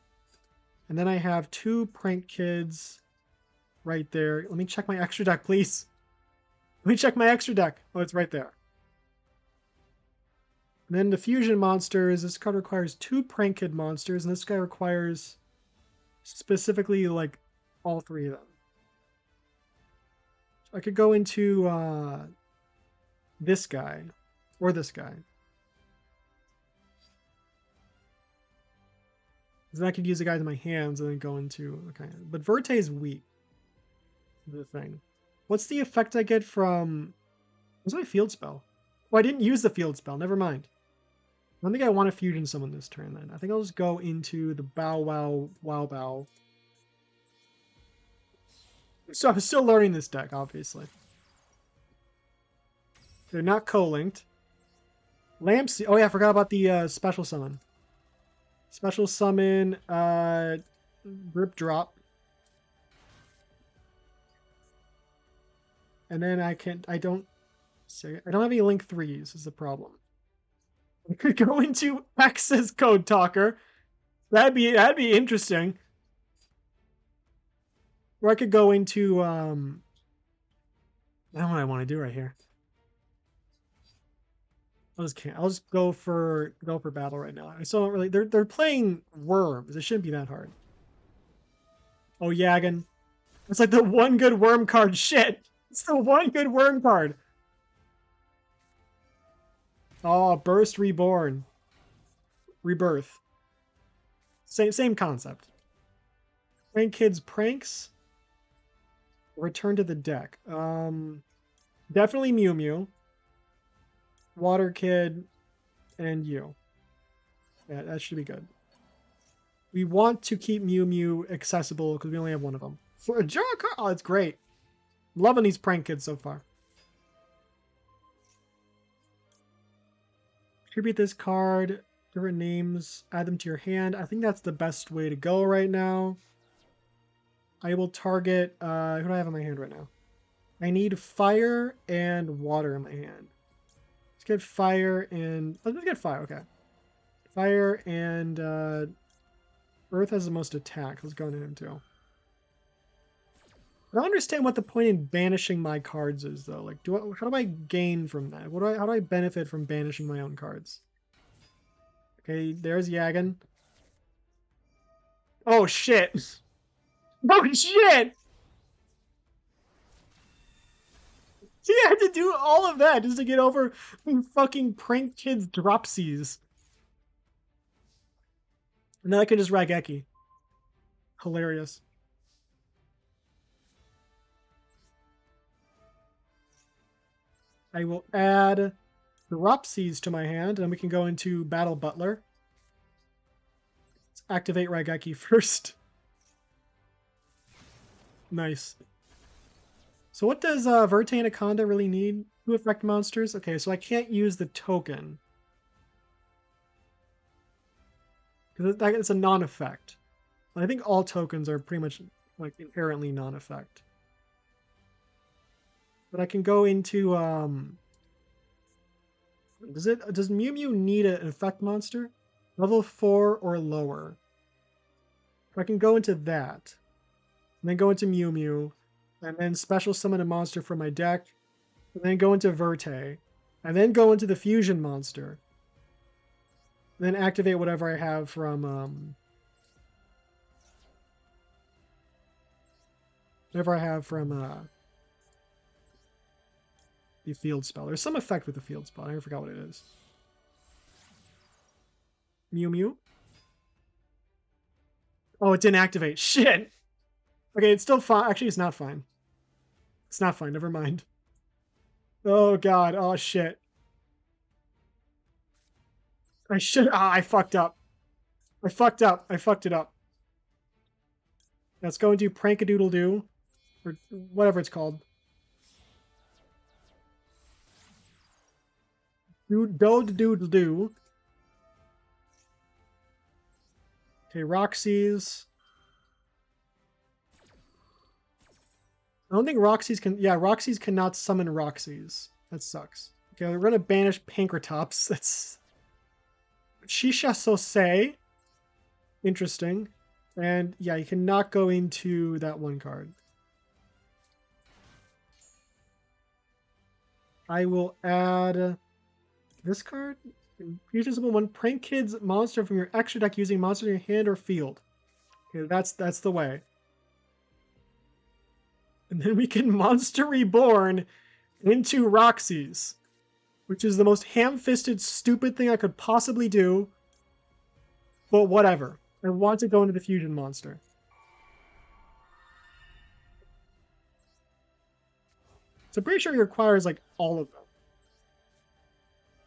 And then I have 2 Prank Kids right there. Let me check my extra deck, please. Let me check my extra deck. Oh, it's right there. And then the fusion monsters. This card requires 2 Prank Kid monsters, and this guy requires Specifically, like, all three of them. I could go into this guy or this guy. Then I could use the guys in my hands and then go into okay. But Verte is weak. The thing. What's the effect I get from? What's my field spell? Oh, I didn't use the field spell. Never mind. I don't think I want to fusion someone this turn then. I think I'll just go into the Bow Wow Wow Bow. So I'm still learning this deck, obviously. They're not co-linked. Lamps. Oh yeah, I forgot about the special summon. Special summon, Rip Drop. And then I don't have any link 3s is the problem. I could go into Access Code Talker. That'd be interesting. Or I could go into I don't know what I want to do right here. I'll just go for battle right now. I still don't really they're playing worms. It shouldn't be that hard. Oh Yagan. It's like the one good worm card. Shit. It's the one good worm card. Oh, Burst Reborn. Rebirth. Same concept. Prank Kids Pranks. Return to the deck. Definitely Mew Mew. Water Kid, and you. Yeah, that should be good. We want to keep Mew Mew accessible because we only have one of them. For a jar card, oh, it's great. Loving these prank kids so far. Tribute this card. Different names. Add them to your hand. I think that's the best way to go right now. I will target. Who do I have in my hand right now? I need fire and water in my hand. Let's get fire and... Let's get fire, okay. Fire and Earth has the most attack. Let's go into him too. I don't understand what the point in banishing my cards is though. Like, how do I gain from that? How do I benefit from banishing my own cards? Okay, there's Yagan. Oh shit! Oh shit! He had to do all of that just to get over fucking prank kids dropsies. And then I can just Raigeki. Hilarious. I will add dropsies to my hand, and we can go into Battle Butler. Let's activate Raigeki first. Nice. So what does Verte Anaconda really need to affect monsters? Okay, so I can't use the token. Because it's a non-effect. I think all tokens are pretty much like inherently non-effect. But I can go into does Mew Mew need an effect monster? Level 4 or lower. I can go into that. And then go into Mew Mew. And then special summon a monster from my deck. And then go into Verte. And then go into the fusion monster. And then activate whatever I have from the field spell. There's some effect with the field spell. I forgot what it is. Mew Mew. Oh, it didn't activate. Shit! Okay, it's still fine. Actually, it's not fine. It's not fine. Never mind. Oh, God. Oh, shit. I should... Ah, I fucked up. I fucked up. I fucked it up. Let's go and do Prank-a-Doodle-Doo. Or whatever it's called. Do-do-do-do-do. Okay, Roxy's. I don't think Roxy's can... Yeah, Roxy's cannot summon Roxy's. That sucks. Okay, we're going to banish Pankratops. That's... Shisha Sosei. Interesting. And yeah, you cannot go into that one card. I will add this card. Fusion summon one Prank Kids monster from your extra deck using monster in your hand or field. Okay, that's the way. And then we can Monster Reborn into Roxy's, which is the most ham-fisted, stupid thing I could possibly do. But whatever. I want to go into the Fusion Monster. So I'm pretty sure it requires, like, all of them.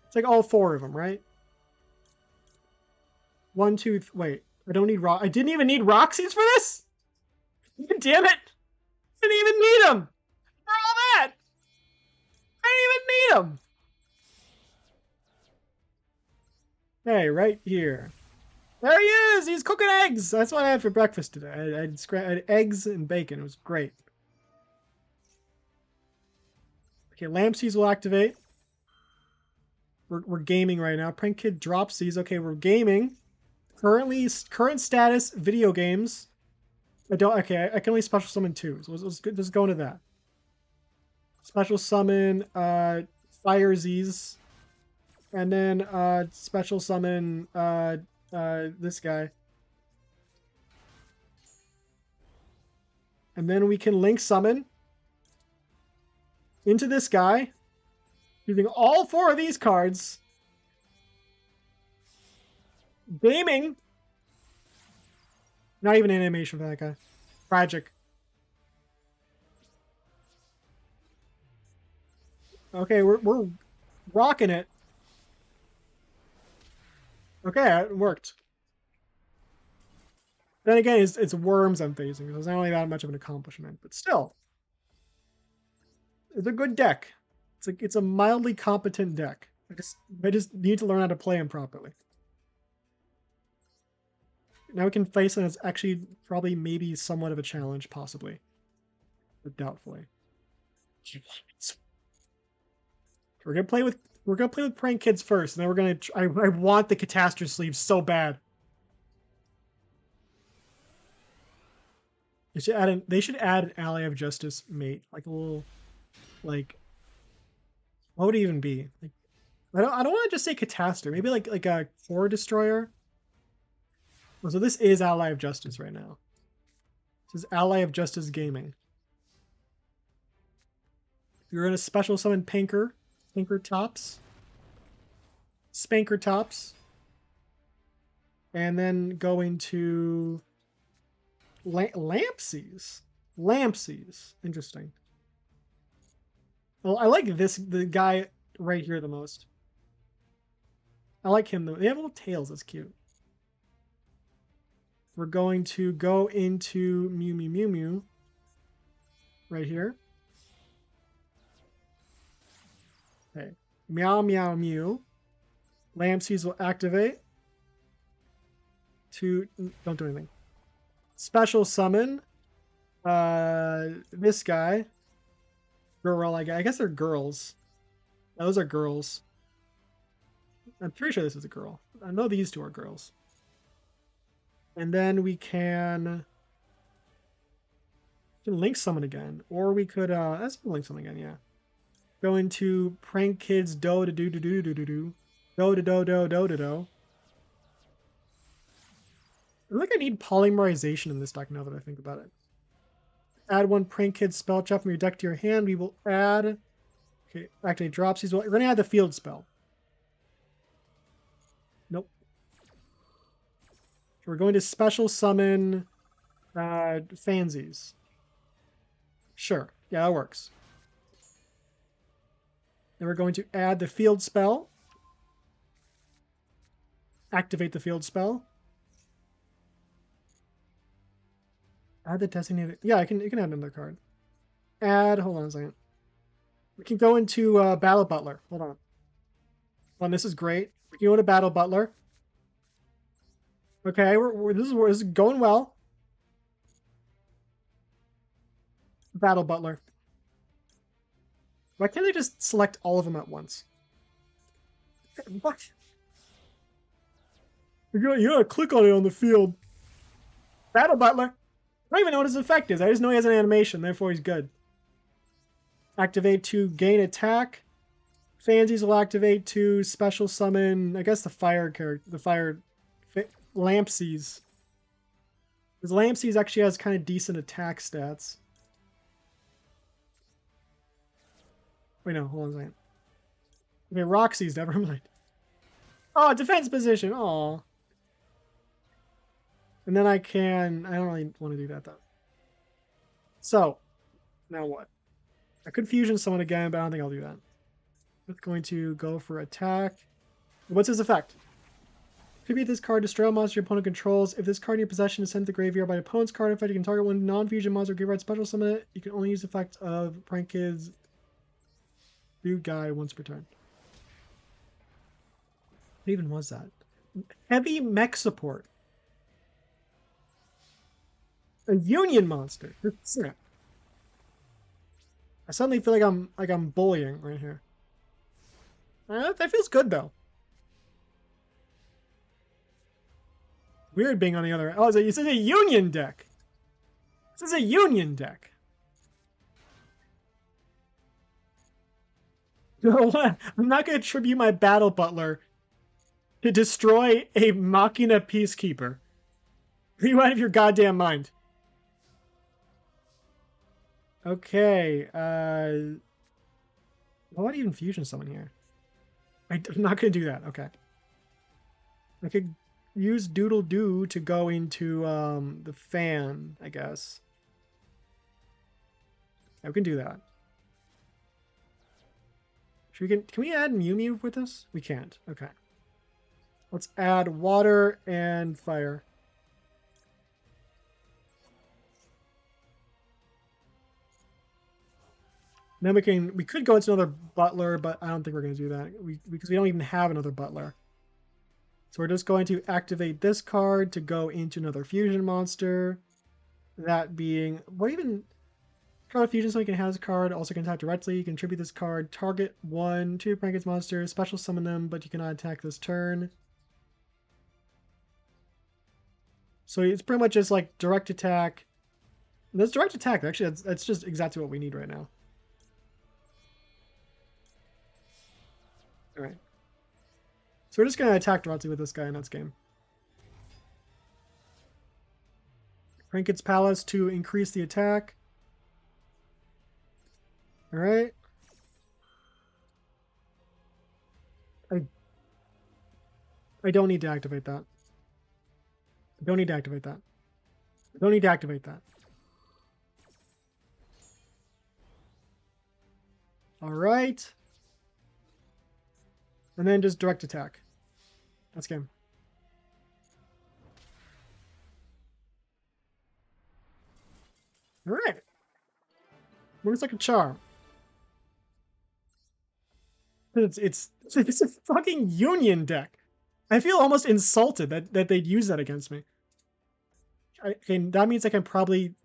It's like all 4 of them, right? 1, 2, wait. I don't need I didn't even need Roxy's for this? Damn it! I didn't even need them! For all that! I didn't even need them! Hey, right here. There he is! He's cooking eggs! That's what I had for breakfast today. I had eggs and bacon. It was great. Okay, Lampsies will activate. We're gaming right now. Prank Kid drops these. Okay, we're gaming. Current status, video games. I can only special summon 2. So let's go into that. Special summon Fire Z's. And then special summon this guy. And then we can link summon into this guy using all 4 of these cards. Gaming. Not even animation for that guy. Tragic. Okay, we're rocking it. Okay, it worked. Then again, it's worms I'm facing, so it's not really that much of an accomplishment, but still. It's a good deck. It's a mildly competent deck. I just need to learn how to play him properly. Now we can face him as actually probably maybe somewhat of a challenge, possibly. But doubtfully. We're gonna play with Prank Kids first, and then we're gonna I want the Catastrophe sleeve so bad. They should add an Ally of Justice mate, like a little, like, what would it even be? Like, I don't want to just say Catastrophe. Maybe like a Core Destroyer. Oh, so this is Ally of Justice right now. This is Ally of Justice Gaming. You're gonna special summon Pinker Tops, Spanker Tops, and then go into Lampsies. Interesting. Well, I like the guy right here the most. I like him though. They have little tails. That's cute. We're going to go into Mew right here. Okay. Meow Meow Mew. Lampsies will activate. Don't do anything. Special summon. This guy. Girl, I guess they're girls. Those are girls. I'm pretty sure this is a girl. I know these 2 are girls. And then we can link summon again. Or we could let's link summon again, yeah. Go into Prank Kids do do do do do do do do. Do do do do do do do. I feel like I need polymerization in this deck now that I think about it. Add 1 Prank Kids spell check from your deck to your hand. We will add. Okay, activate drops. We're gonna add the field spell. Nope. We're going to special summon Fansies. Sure. Yeah, that works. Then we're going to add the field spell. Activate the field spell. Add the designated. Yeah, you can add another card. Hold on a second. We can go into Battle Butler. Hold on. This is great. We can go to Battle Butler. Okay, this is going well. Battle Butler. Why can't they just select all of them at once? What? You gotta click on it on the field. Battle Butler. I don't even know what his effect is. I just know he has an animation, therefore he's good. Activate to gain attack. Fansies will activate to special summon, I guess the fire character, the fire Lampsies. Because Lampsies actually has kind of decent attack stats. Wait, no, hold on a second. Okay, Roxy's, never mind. Oh, defense position. Oh. And then I don't really want to do that though. So, now what? I could fusion someone again, but I don't think I'll do that. I'm going to go for attack. What's his effect? Tribute this card, destroy a monster your opponent controls. If this card in your possession is sent to the graveyard by opponent's card effect, you can target one non-fusion monster graveyard special summon it. You can only use the effect of Prank Kid's Dude Guy once per turn. What even was that? Heavy mech support. A union monster. I suddenly feel like I'm bullying right here. That feels good though. Weird being on the other. Oh, this is a union deck. This is a union deck. I'm not going to tribute my battle butler to destroy a Machina Peacekeeper. Are you out of your goddamn mind? Okay. What even fusion summon here? I'm not going to do that. Okay. I could use Doodle Doo to go into the fan, I guess. Yeah, we can do that. Can we add Mew Mew with this? We can't. Okay. Let's add water and fire. Then we could go into another butler, but I don't think we're going to do that because we don't even have another butler. So we're just going to activate this card to go into another fusion monster. That being card fusion, so you can have this card. Also can attack directly. You can tribute this card. Target 2 Prank Kid's monsters. Special summon them, but you cannot attack this turn. So it's pretty much just like direct attack. That's direct attack. Actually, that's just exactly what we need right now. All right. So we're just going to attack directly with this guy in this game. Prank Kid's Palace to increase the attack. All right. I don't need to activate that. I don't need to activate that. I don't need to activate that. All right. And then just direct attack. That's game. All right. Looks like a charm. It's a fucking union deck. I feel almost insulted that they'd use that against me. Okay, that means I can probably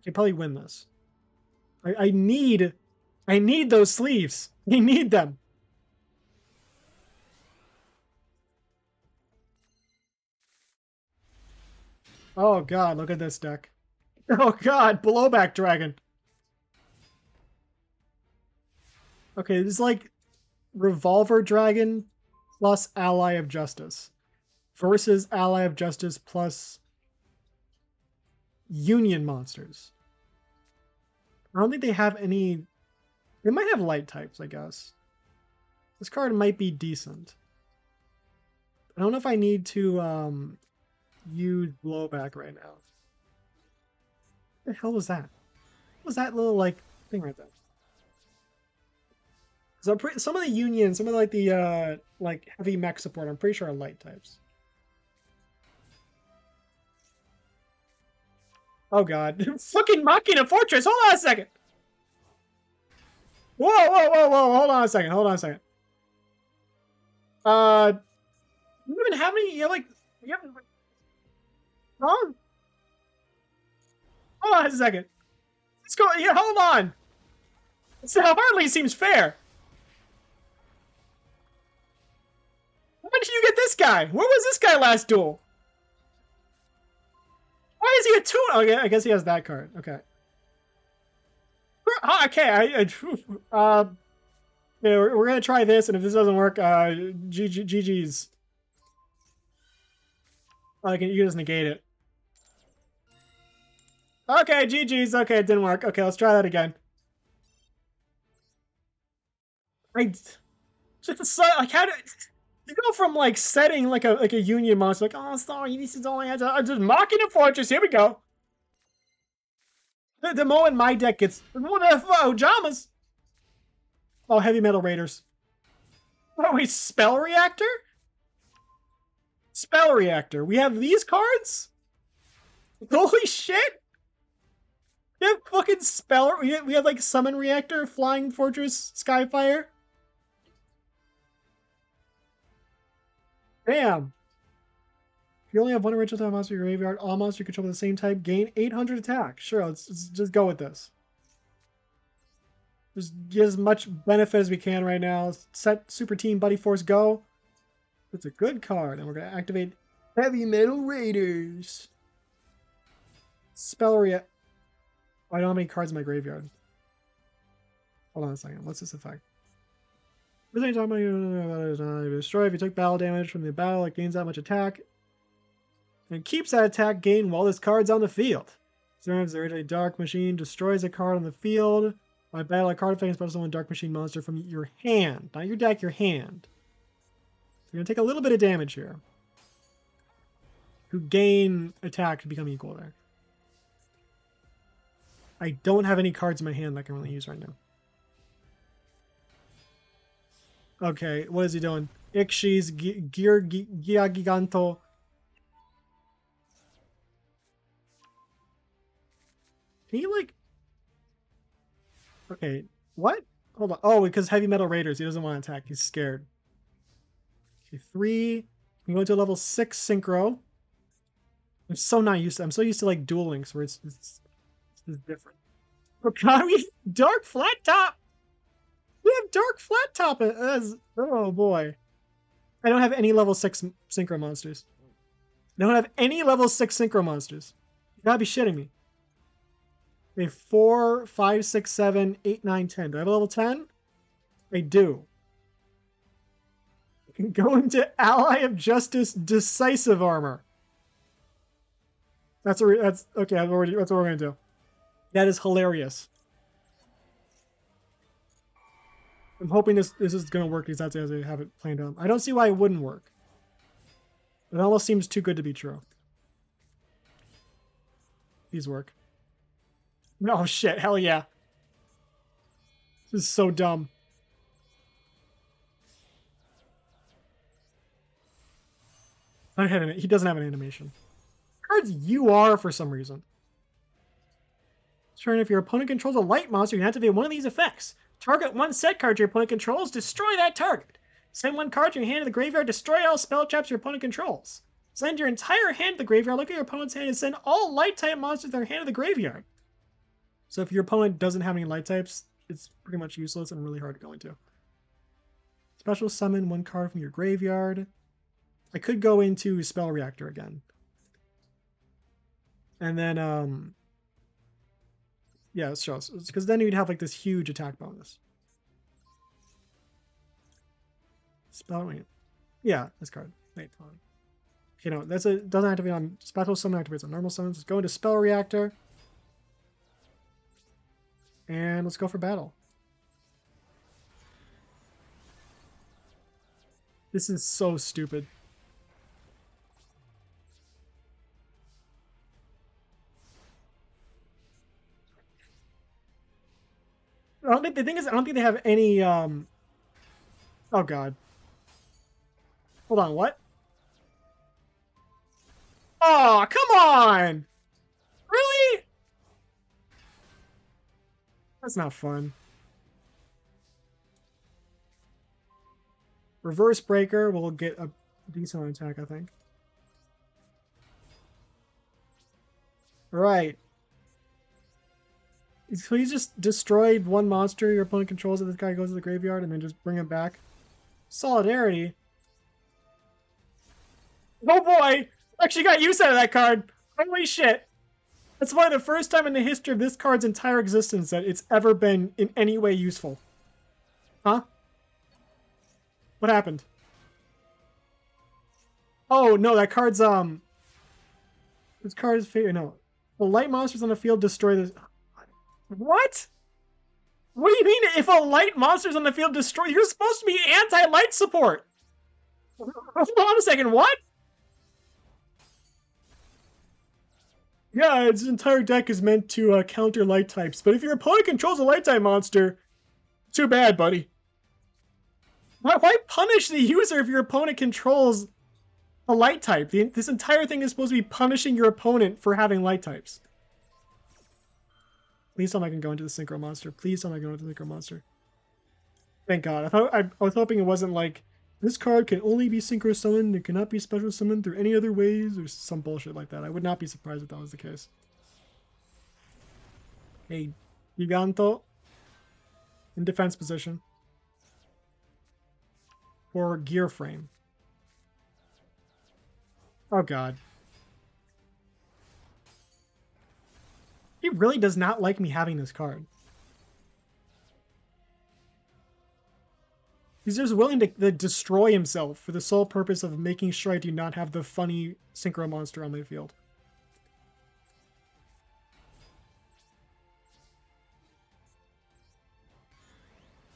win this. I need those sleeves. I need them. Oh god, look at this deck. Oh god, blowback dragon. Okay, this is like Revolver Dragon plus Ally of Justice versus Ally of Justice plus Union monsters. I don't think they have any. They might have light types, I guess. This card might be decent. I don't know if I need to use blowback right now. What the hell was that? What was that little like thing right there? So some of the unions, some of like the like heavy mech support, I'm pretty sure are light types. Oh god. Fucking Machina Fortress! Hold on a second! Whoa, whoa, whoa, whoa, hold on a second, hold on a second. You don't even have any, you haven't, huh? Hold on a second. Let's go, yeah, hold on. That hardly seems fair. When did you get this guy? Where was this guy last duel? Why is he a 2? Oh, yeah, I guess he has that card. Okay. Okay, yeah, we're gonna try this, and if this doesn't work, GG's. Oh, you can just negate it. Okay, GG's. Okay, it didn't work. Okay, let's try that again. I just like how did you go from like setting like a union monster like, oh sorry, this is all I had to, just mocking a fortress. Here we go. The moment my deck gets Jamas. Oh, heavy metal raiders. Oh wait, spell reactor. Spell reactor. We have these cards. Holy shit. We have fucking spell. We have like summon reactor, flying fortress, skyfire. Damn. If you only have one original type monster in your graveyard, all monsters you control of the same type gain 800 attack. Sure, let's just go with this. Just get as much benefit as we can right now. Set Super Team Buddy Force go. It's a good card, and we're going to activate Heavy Metal Raiders. Spell React. I don't have any cards in my graveyard. Hold on a second. What's this effect? Every time you destroy, if you took battle damage from the battle, it gains that much attack. And keeps that attack gain while this card's on the field. Sometimes the originally Dark Machine destroys a card on the field. By battle, a card effect is special one Dark Machine monster from your hand. Not your deck, your hand. So you're going to take a little bit of damage here. To gain attack to become equal there. I don't have any cards in my hand that I can really use right now. Okay, what is he doing? Ixchi's Gia Giganto. Can you like... Okay, what? Hold on. Oh, because Heavy Metal Raiders. He doesn't want to attack. He's scared. Okay, 3. We go to a level 6 Synchro. I'm so not used to... I'm so used to like Duel Links where it's different. Oh god, we have Dark Flat Top! We have Dark Flat Top as... Oh boy. I don't have any level 6 Synchro monsters. I don't have any level 6 Synchro monsters. You gotta be shitting me. Okay, 4, 5, 6, 7, 8, 9, 10. Do I have a level 10? I do. I can go into Ally of Justice Decisive Armor. That's okay. That's what we're gonna do. That is hilarious. I'm hoping this is gonna work because that's as I have it planned out. I don't see why it wouldn't work. It almost seems too good to be true. These work. Oh shit, hell yeah. This is so dumb. He doesn't have an animation. Cards UR for some reason. Turn, if your opponent controls a light monster, you can activate one of these effects. Target one set card your opponent controls, destroy that target. Send one card to your hand to the graveyard, destroy all spell traps your opponent controls. Send your entire hand to the graveyard, look at your opponent's hand, and send all light type monsters to their hand to the graveyard. So if your opponent doesn't have any light types, it's pretty much useless and really hard to go into. Special summon one card from your graveyard. I could go into Spell Reactor again. And then, yeah, let's show us. Because then you'd have like this huge attack bonus. Spell, wait. Yeah, this card. Wait, hold on. Okay, no, doesn't activate on special summon, activates on normal summons. Let's go into Spell Reactor. And let's go for battle. This is so stupid. The thing is, I don't think they have any, oh god. Hold on, what? Oh, come on! Really? That's not fun. Reverse Breaker will get a decent attack, I think. Right. So he's just destroyed one monster your opponent controls and this guy goes to the graveyard and then just bring him back. Solidarity. Oh boy! Actually got use out of that card! Holy shit! That's probably the first time in the history of this card's entire existence that it's ever been in any way useful. Huh? What happened? Oh no, that card's this card is no. The light monsters on the field destroy this. What? What do you mean if a light monster's on the field destroy? You're supposed to be anti-light support. Hold on a second, what? Yeah, its entire deck is meant to counter light types, but if your opponent controls a light type monster, too bad, buddy. Why punish the user if your opponent controls a light type? This entire thing is supposed to be punishing your opponent for having light types. Please tell me I can go into the Synchro Monster. Please tell me I can go into the Synchro Monster. Thank God. I was hoping it wasn't like, this card can only be Synchro Summoned, it cannot be Special Summoned through any other ways, or some bullshit like that. I would not be surprised if that was the case. Hey, Giganto in defense position for Gear Frame. Oh God. He really does not like me having this card. He's just willing to destroy himself for the sole purpose of making sure I do not have the funny Synchro Monster on my field.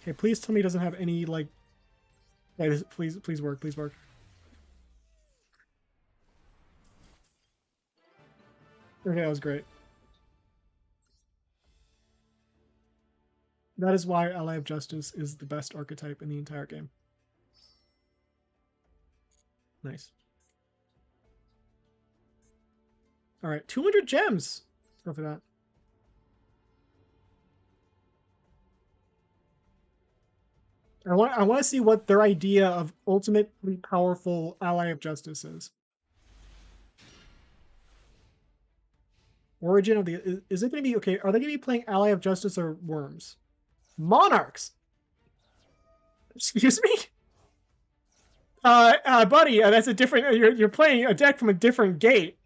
Okay, please tell me he doesn't have any, like... Yeah, please work, please work. Okay, that was great. That is why Ally of Justice is the best archetype in the entire game. Nice. Alright, 200 gems! Let's go for that. I want to see what their idea of ultimately powerful Ally of Justice is. Origin of the... Is it going to be... Okay, are they going to be playing Ally of Justice or Worms? Monarchs! Excuse me? Buddy, that's a different... You're playing a deck from a different gate.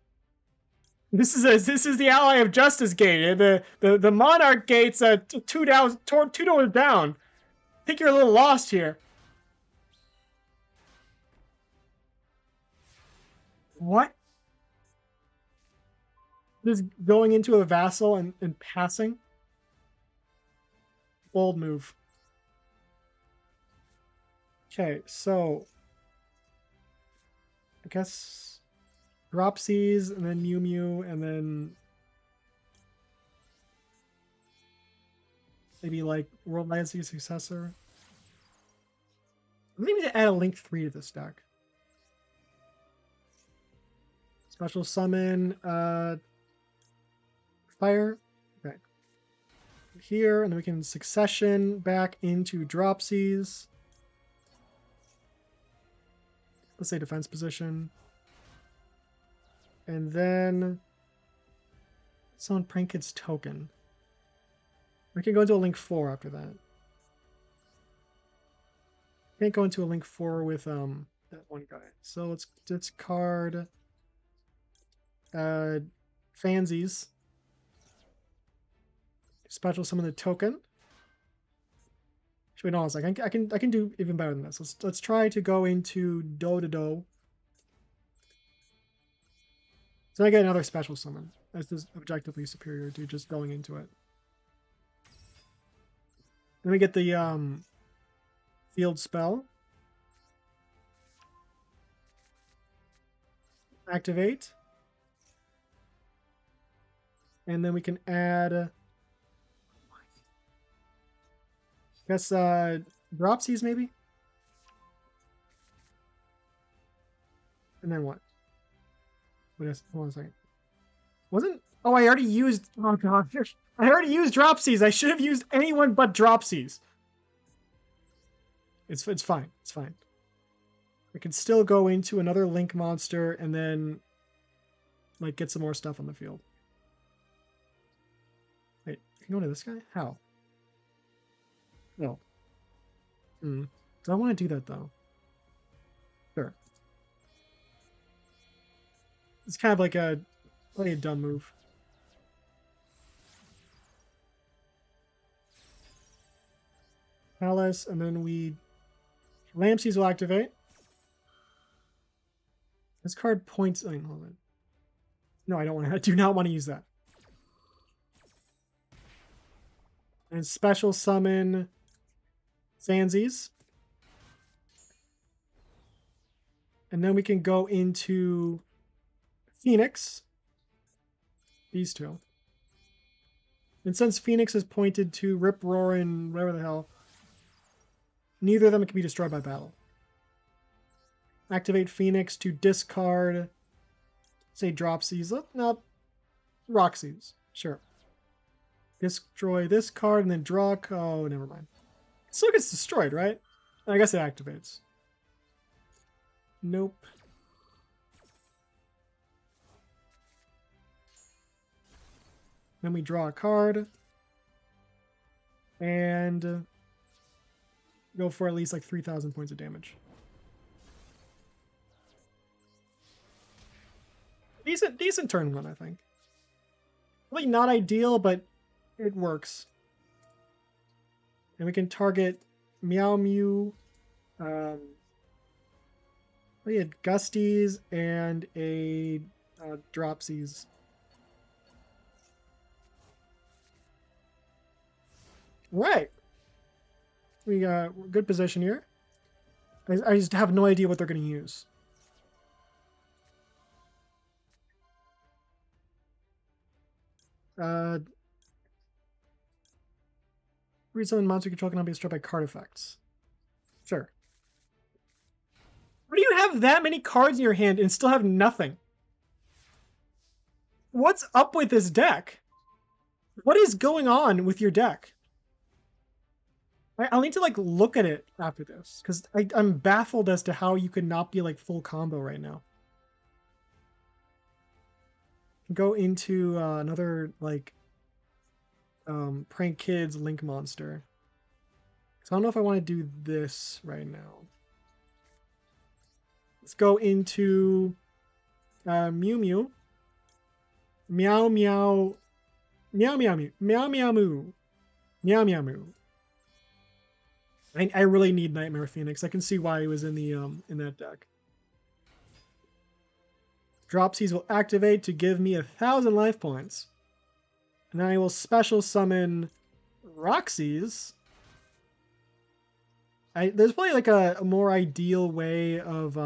This is the Ally of Justice gate. The Monarch gate's $2 down. I think you're a little lost here. What? Just going into a vassal and passing? Bold move. Okay, so I guess Dropsies and then Mew Mew and then maybe like World Legacy Successor. I think we need to add a Link 3 to this deck. Special summon Fire. Okay. Here, and then we can Succession back into Dropsies. Let's say defense position. And then summon Prankitt's Token. We can go into a Link 4 after that. Can't go into a Link 4 with that one guy. So let's discard Fansies. Special summon the Token. Wait, no, I can do even better than this. Let's try to go into Do. So I get another special summon. That's just objectively superior to just going into it. Then we get the field spell. Activate. And then we can add... I guess Dropsies maybe? And then what? Hold on a second. Wasn't... Oh, I already used... Oh, God. I already used Dropsies. I should have used anyone but Dropsies. It's fine. It's fine. I can still go into another Link monster and then like get some more stuff on the field. Wait, can you go to this guy? How? No. Do I want to do that though? Sure. It's kind of like a dumb move. Palace, and then we Lampseas will activate. This card points. Oh, hold on. No, I don't want to. I do not want to use that. And special summon Sansies. And then we can go into Phoenix. These two. And since Phoenix is pointed to Rip Roar and whatever the hell, neither of them can be destroyed by battle. Activate Phoenix to discard, say, Dropsies. No, Roxy's. Sure. Destroy this card and then draw. Oh, never mind. It still gets destroyed, right? I guess it activates. Nope. Then we draw a card. And go for at least like 3,000 points of damage. Decent turn one, I think. Really not ideal, but it works. And we can target Meow Mew. We had Gusties and a Dropsies. Right. We got good position here. I just have no idea what they're going to use. Resummon monster control cannot be destroyed by card effects. Sure. Why do you have that many cards in your hand and still have nothing? What's up with this deck? What is going on with your deck? I'll need to like look at it after this because I'm baffled as to how you could not be like full combo right now. Go into another like Prank Kids Link monster. So I don't know if I want to do this right now. Let's go into Mew Mew. Meow Meow. Meow Meow Mew. Meow Meow Moo. Meow Meow Moo. I really need Nightmare Phoenix. I can see why he was in the in that deck. Dropsies will activate to give me 1,000 life points. And then I will special summon Roxy's. There's probably like a more ideal way of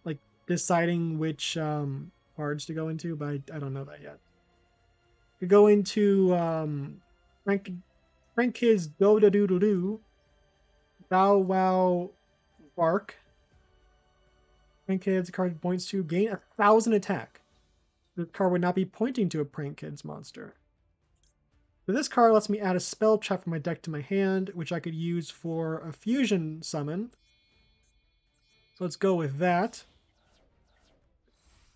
like deciding which cards to go into, but I don't know that yet. You go into Frank Kids Do Da Doodle Doo. Bow Wow Bark. Prank Kids card points to gain 1,000 attack. The card would not be pointing to a Prank Kids monster. So this card lets me add a spell check from my deck to my hand, which I could use for a fusion summon. So let's go with that.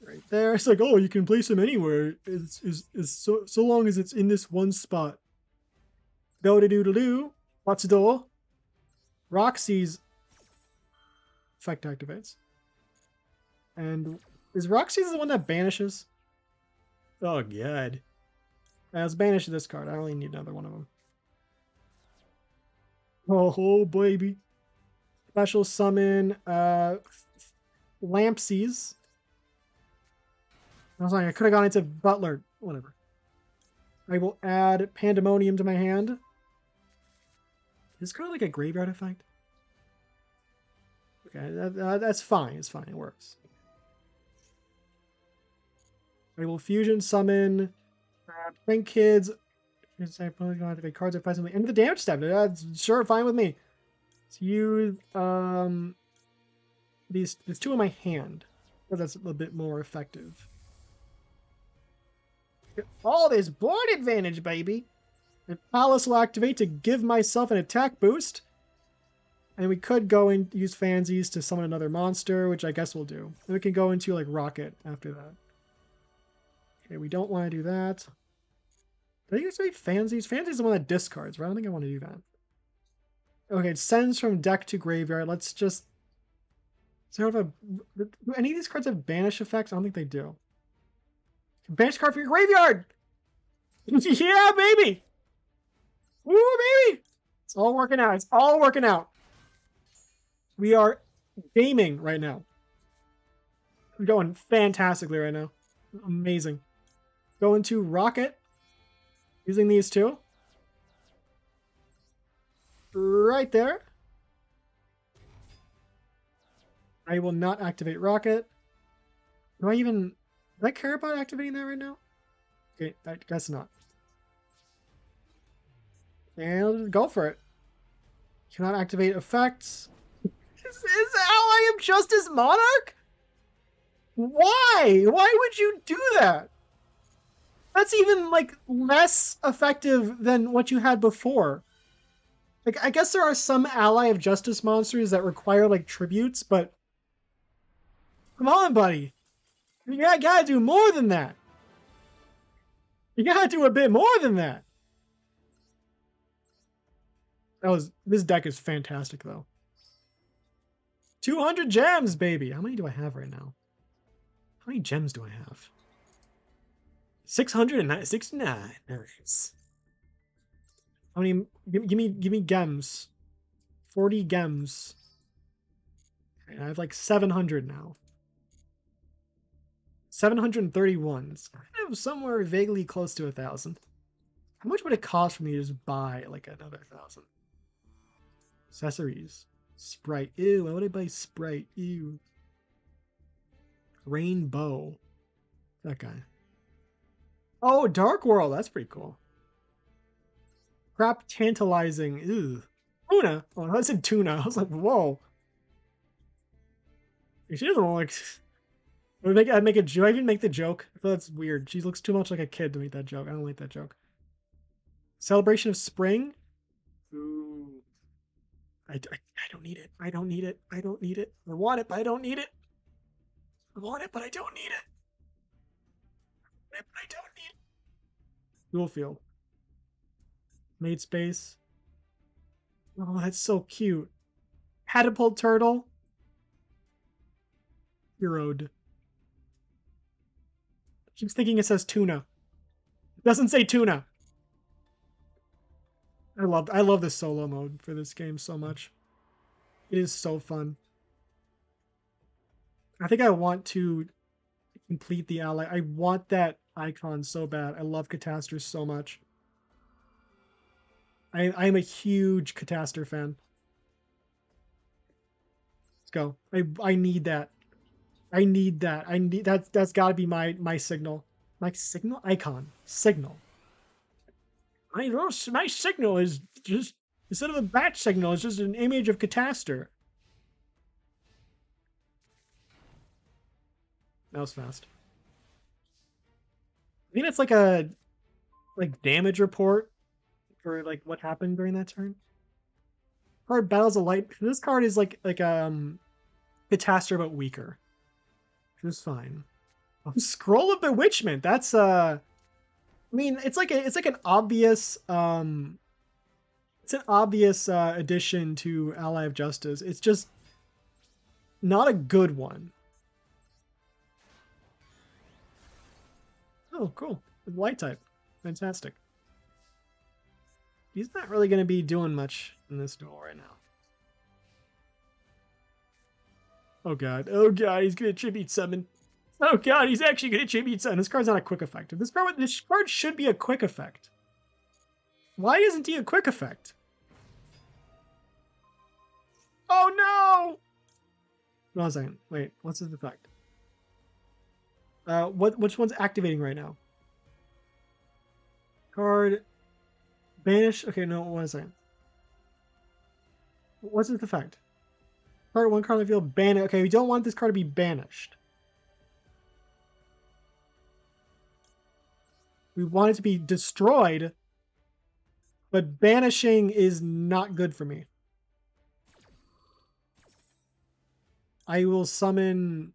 Right there. It's like, oh, you can place him anywhere. It's so long as it's in this one spot. Do da doodle doo. What's the door? Roxy's effect activates. And is Roxy's the one that banishes? Oh, God. Let's banish this card. I only need another one of them. Oh, baby. Special summon Lampsies. I was like, I could have gone into Butler. Whatever. I will add Pandemonium to my hand. Is this card like a graveyard effect? Okay, that's fine. It's fine. It works. I will fusion summon Prank Kids. I'm probably going to activate cards that find end of the damage step. That's sure fine with me. Let's use these two in my hand. So that's a little bit more effective. Get all this board advantage, baby. And Palace will activate to give myself an attack boost. And we could go and use Fansies to summon another monster, which I guess we'll do. And we can go into like Rocket after that. Okay, we don't want to do that. Did I use Fansies? Fansies is the one that discards, right? I don't think I want to do that. Okay, it sends from deck to graveyard. Let's just... Do any of these cards have banish effects? I don't think they do. Banish card for your graveyard! Yeah, baby! Woo, baby! It's all working out. It's all working out. We are gaming right now. We're going fantastically right now. Amazing. Go into Rocket. Using these two. right there. I will not activate Rocket. Do I care about activating that right now? Okay, I guess not. And go for it. Cannot activate effects. Is Ally of Justice Monarch? Why? Why would you do that? That's even like less effective than what you had before. Like I guess there are some Ally of Justice monsters that require like tributes, but come on, buddy. You gotta do more than that. You gotta do a bit more than that. This deck is fantastic though. 200 gems, baby. How many do I have right now? How many gems do I have? 669. Nice. How many? Give me gems. 40 gems. Okay, I have like 700 now. 731. It's kind of somewhere vaguely close to 1,000. How much would it cost for me to just buy like another 1,000? Accessories. Sprite. Ew, why would I buy Sprite? Ew. Rainbow. That guy. Oh, Dark World. That's pretty cool. Crap tantalizing. Ew. Tuna. Oh, I said tuna. I was like, whoa. She doesn't look like. I'd make a joke. I even make the joke. I feel that's weird. She looks too much like a kid to make that joke. I don't like that joke. Celebration of Spring. Ooh. I don't need it. I don't need it. I don't need it. I want it, but I don't need it. I want it, but I don't need it. I don't need it. Dual Field. Made Space. Oh, that's so cute. Catapult Turtle. Heroed. Keeps thinking it says tuna. It doesn't say tuna. I love the solo mode for this game so much. It is so fun. I think I want to complete the ally. I want that icon so bad. I love Catastor so much. I am a huge Catastor fan. Let's go. I need that. I need that. I need that's got to be my signal. My signal icon. Signal. My signal is just instead of a bat signal, it's just an image of Catastor. That was fast. I think it's like a damage report for like what happened during that turn. Card battles a light. This card is like Catastor but weaker. Which is fine. Oh, Scroll of Bewitchment. That's I mean, it's like an obvious it's an obvious addition to Ally of Justice. It's just not a good one. Oh, cool. Light type. Fantastic. He's not really going to be doing much in this duel right now. Oh god. Oh god, he's going to tribute summon. Oh god, he's actually going to tribute summon. This card's not a quick effect. This card should be a quick effect. Why isn't he a quick effect? Oh no! Hold on a second. Wait, what's his effect? Which one's activating right now? Card banish. Okay, no, 1 second. What's its effect? Card 1 card on the field ban it. Okay, we don't want this card to be banished. We want it to be destroyed, but banishing is not good for me. I will summon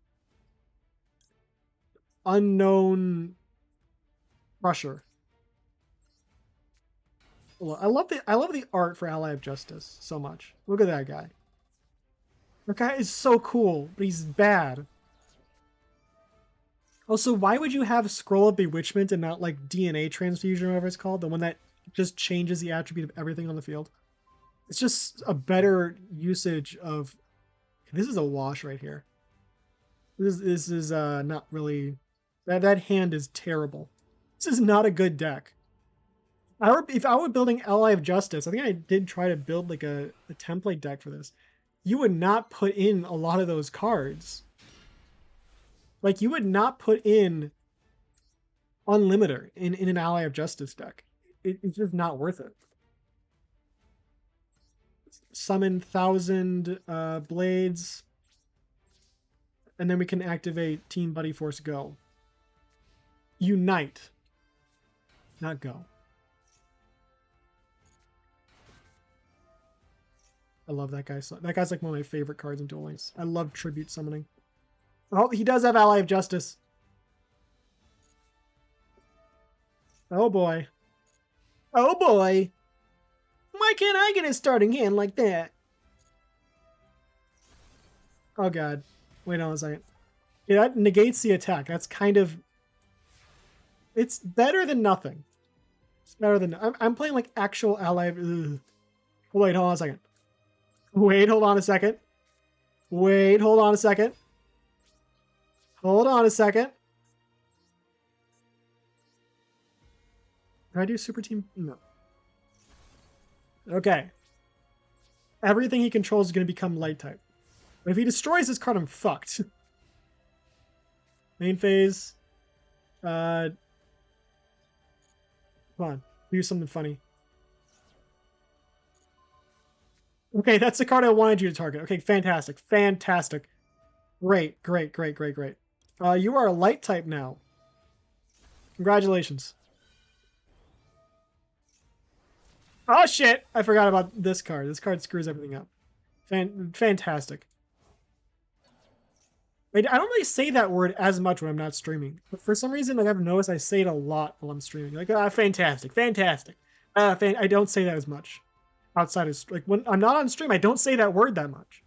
Unknown Crusher. I love the art for Ally of Justice so much. Look at that guy. That guy is so cool, but he's bad. Also, why would you have Scroll of Bewitchment and not like DNA Transfusion or whatever it's called? The one that just changes the attribute of everything on the field. It's just a better usage of... This is a wash right here. This is not really... That hand is terrible. This is not a good deck. If I were building Ally of Justice, I think I did try to build like a template deck for this. You would not put in a lot of those cards. Like you would not put in Unlimiter in an Ally of Justice deck. It's just not worth it. Summon 1,000 blades, and then we can activate Team Buddy Force Go. Unite, not Go. I love that guy. So that guy's like one of my favorite cards in Duel Links. I love tribute summoning. Oh, he does have Ally of Justice. Oh boy. Oh boy. Why can't I get a starting hand like that? Oh god. Wait on a second. Yeah, that negates the attack. That's kind of... It's better than nothing. It's better than... I'm playing like actual ally... Ugh. Wait, hold on a second. Wait, hold on a second. Wait, hold on a second. Hold on a second. Can I do super team? No. Okay. Everything he controls is going to become light type. But if he destroys this card, I'm fucked. Main phase. Come on. Do something funny. Okay, that's the card I wanted you to target. Okay, fantastic. Fantastic. Great, great, great, great, great. You are a light type now. Congratulations. Oh shit! I forgot about this card. This card screws everything up. Fantastic. I don't really say that word as much when I'm not streaming, but for some reason, like I've noticed, I say it a lot while I'm streaming. Like, fantastic, fantastic. I don't say that as much outside of like when I'm not on stream. I don't say that word that much.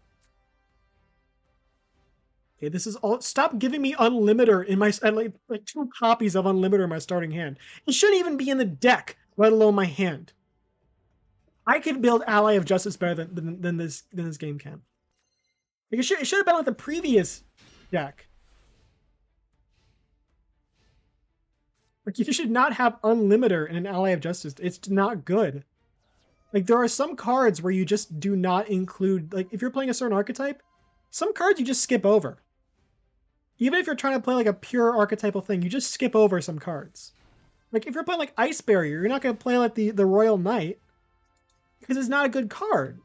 Okay, this is all. Stop giving me Unlimiter in my like 2 copies of Unlimiter in my starting hand. It shouldn't even be in the deck, let alone my hand. I can build Ally of Justice better than this game can. Like it should have been like the previous deck. Like you should not have Unlimiter in an Ally of Justice. It's not good. Like there are some cards where you just do not include, like if you're playing a certain archetype, some cards you just skip over. Even if you're trying to play like a pure archetypal thing, you just skip over some cards. Like if you're playing like Ice Barrier, you're not going to play like the Royal Knight because it's not a good card.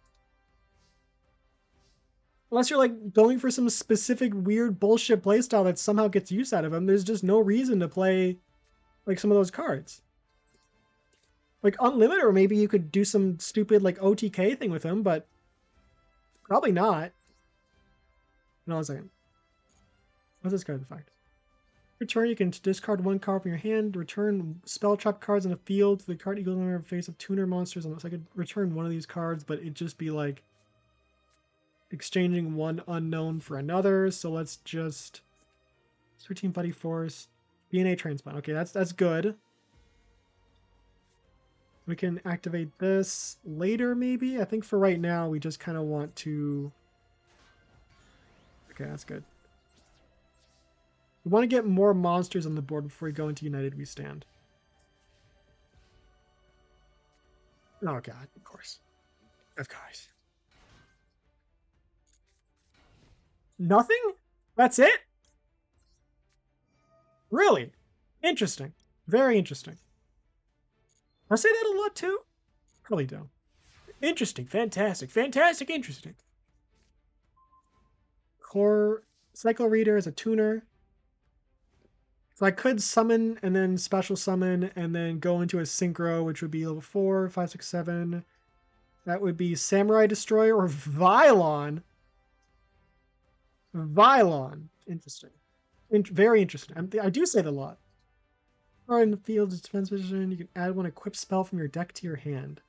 Unless you're like going for some specific weird bullshit playstyle that somehow gets use out of them, there's just no reason to play like some of those cards. Like Unlimited, or maybe you could do some stupid like OTK thing with him, but probably not. No, a second. What's this card effect? Return, you can discard 1 card from your hand, return spell trap cards in the field to the card equal number of face of tuner monsters. Unless I could return one of these cards, but it'd just be like exchanging one unknown for another. So let's just 13 Buddy Force, DNA transplant. Okay, that's good. We can activate this later, maybe. I think for right now, we just kind of want to. Okay, that's good. We want to get more monsters on the board before we go into United We Stand. Oh god, of course. Of course. Nothing? That's it? Really? Interesting. Very interesting. I say that a lot too? Probably don't. Interesting. Fantastic. Fantastic. Interesting. Core Cycle Reader is a tuner. So I could summon and then special summon and then go into a synchro, which would be level 4, 5, 6, 7. That would be Samurai Destroyer or Vylon. Vylon. Interesting. Very interesting. I do say that a lot. Or in the field, it's defense position. You can add 1 equipped spell from your deck to your hand.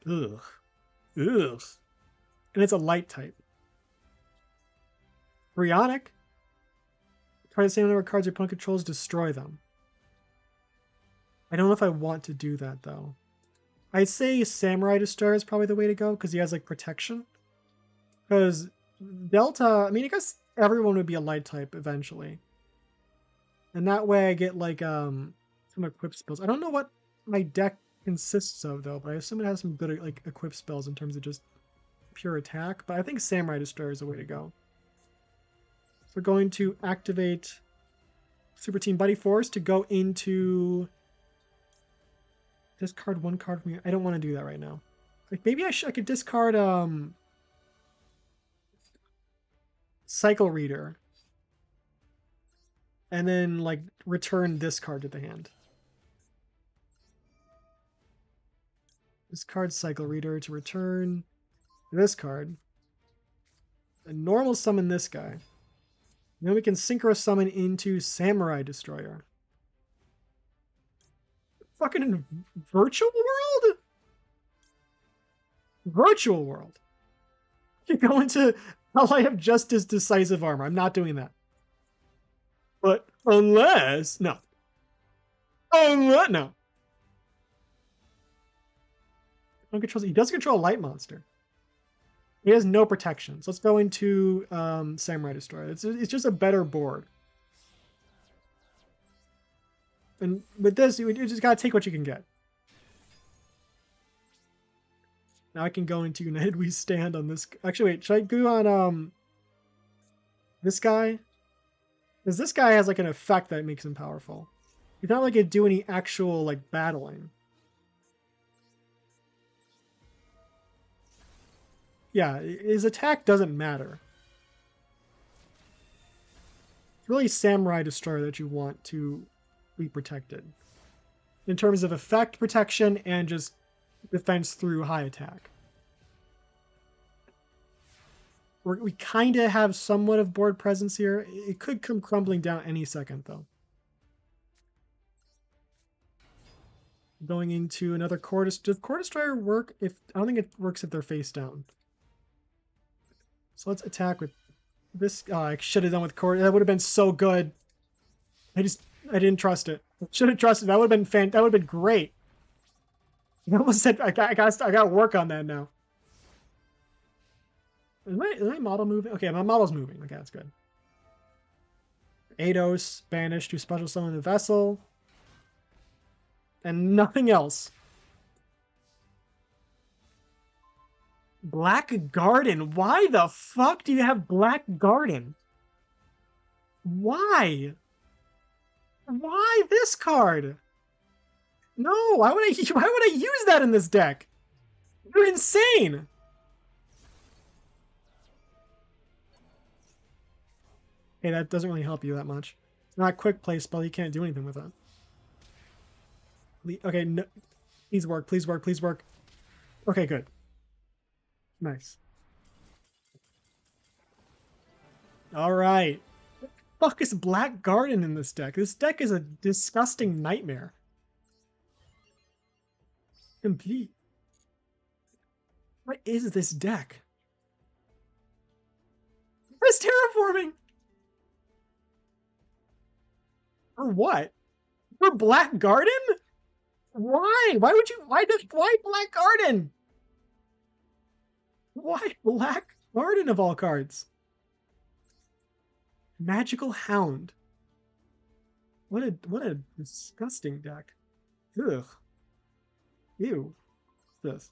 Ugh. Ugh. And it's a light type. Brionic. Try the same number of cards your opponent controls, destroy them. I don't know if I want to do that, though. I'd say Samurai Destroyer is probably the way to go, because he has, like, protection. Because Delta, I mean, I guess everyone would be a light type eventually. And that way I get, like, some equipped spells. I don't know what my deck consists of, though, but I assume it has some good like equipped spells in terms of just pure attack. But I think Samurai Destroyer is the way to go. So we're going to activate Super Team Buddy Force to go into discard one card from you. I don't want to do that right now. Like maybe I could discard Cycle Reader and then like return this card to the hand. Discard Cycle Reader to return this card. And normal summon this guy. Then we can Synchro Summon into Samurai Destroyer. Fucking Virtual World? Virtual World. You go into Ally of Justice Decisive Armor. I'm not doing that. But unless... No. Unless... No. He does control a light monster. He has no protection. So let's go into Samurai Destroyer. It's just a better board. And with this, you just gotta take what you can get. Now I can go into United We Stand on this. Actually, wait, should I go on this guy? Because this guy has like an effect that makes him powerful. He's not like it do any actual like battling. Yeah, his attack doesn't matter. It's really Samurai Destroyer that you want to be protected. In terms of effect protection and just defense through high attack. We kind of have somewhat of board presence here. It could come crumbling down any second, though. Going into another Core Destroyer. Does Core Destroyer work if... I don't think it works if they're face down. So let's attack with this. Oh, I should have done with Core. That would have been so good. I didn't trust it. Should have trusted. That would have been that would have been great. I almost said I got to work on that now. Is my model moving? Okay, my model's moving. Okay, that's good. Eidos, banish to special summon the vessel. And nothing else. Black Garden. Why the fuck do you have Black Garden? Why? Why this card? No, why would I use that in this deck? You're insane. Hey, that doesn't really help you that much. It's not a quick play spell. You can't do anything with it. Okay, no, please work, please work, please work. Okay, good. Nice. All right. What the fuck is Black Garden in this deck? This deck is a disgusting nightmare. Complete. What is this deck? Where's terraforming? For what? For Black Garden? Why? Why Black Garden? Why Black Garden of all cards? Magical Hound. What a disgusting deck. Ugh. Ew. What's this?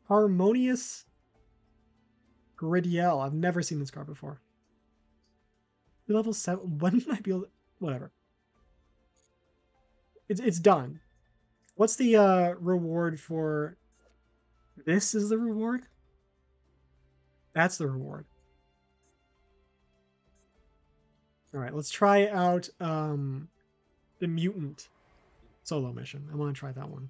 Harmonious Gridiel. I've never seen this card before. Level 7. When did I be able to... Whatever. It's done. What's the reward for... This is the reward? That's the reward. Alright, let's try out the Mutant solo mission. I want to try that one.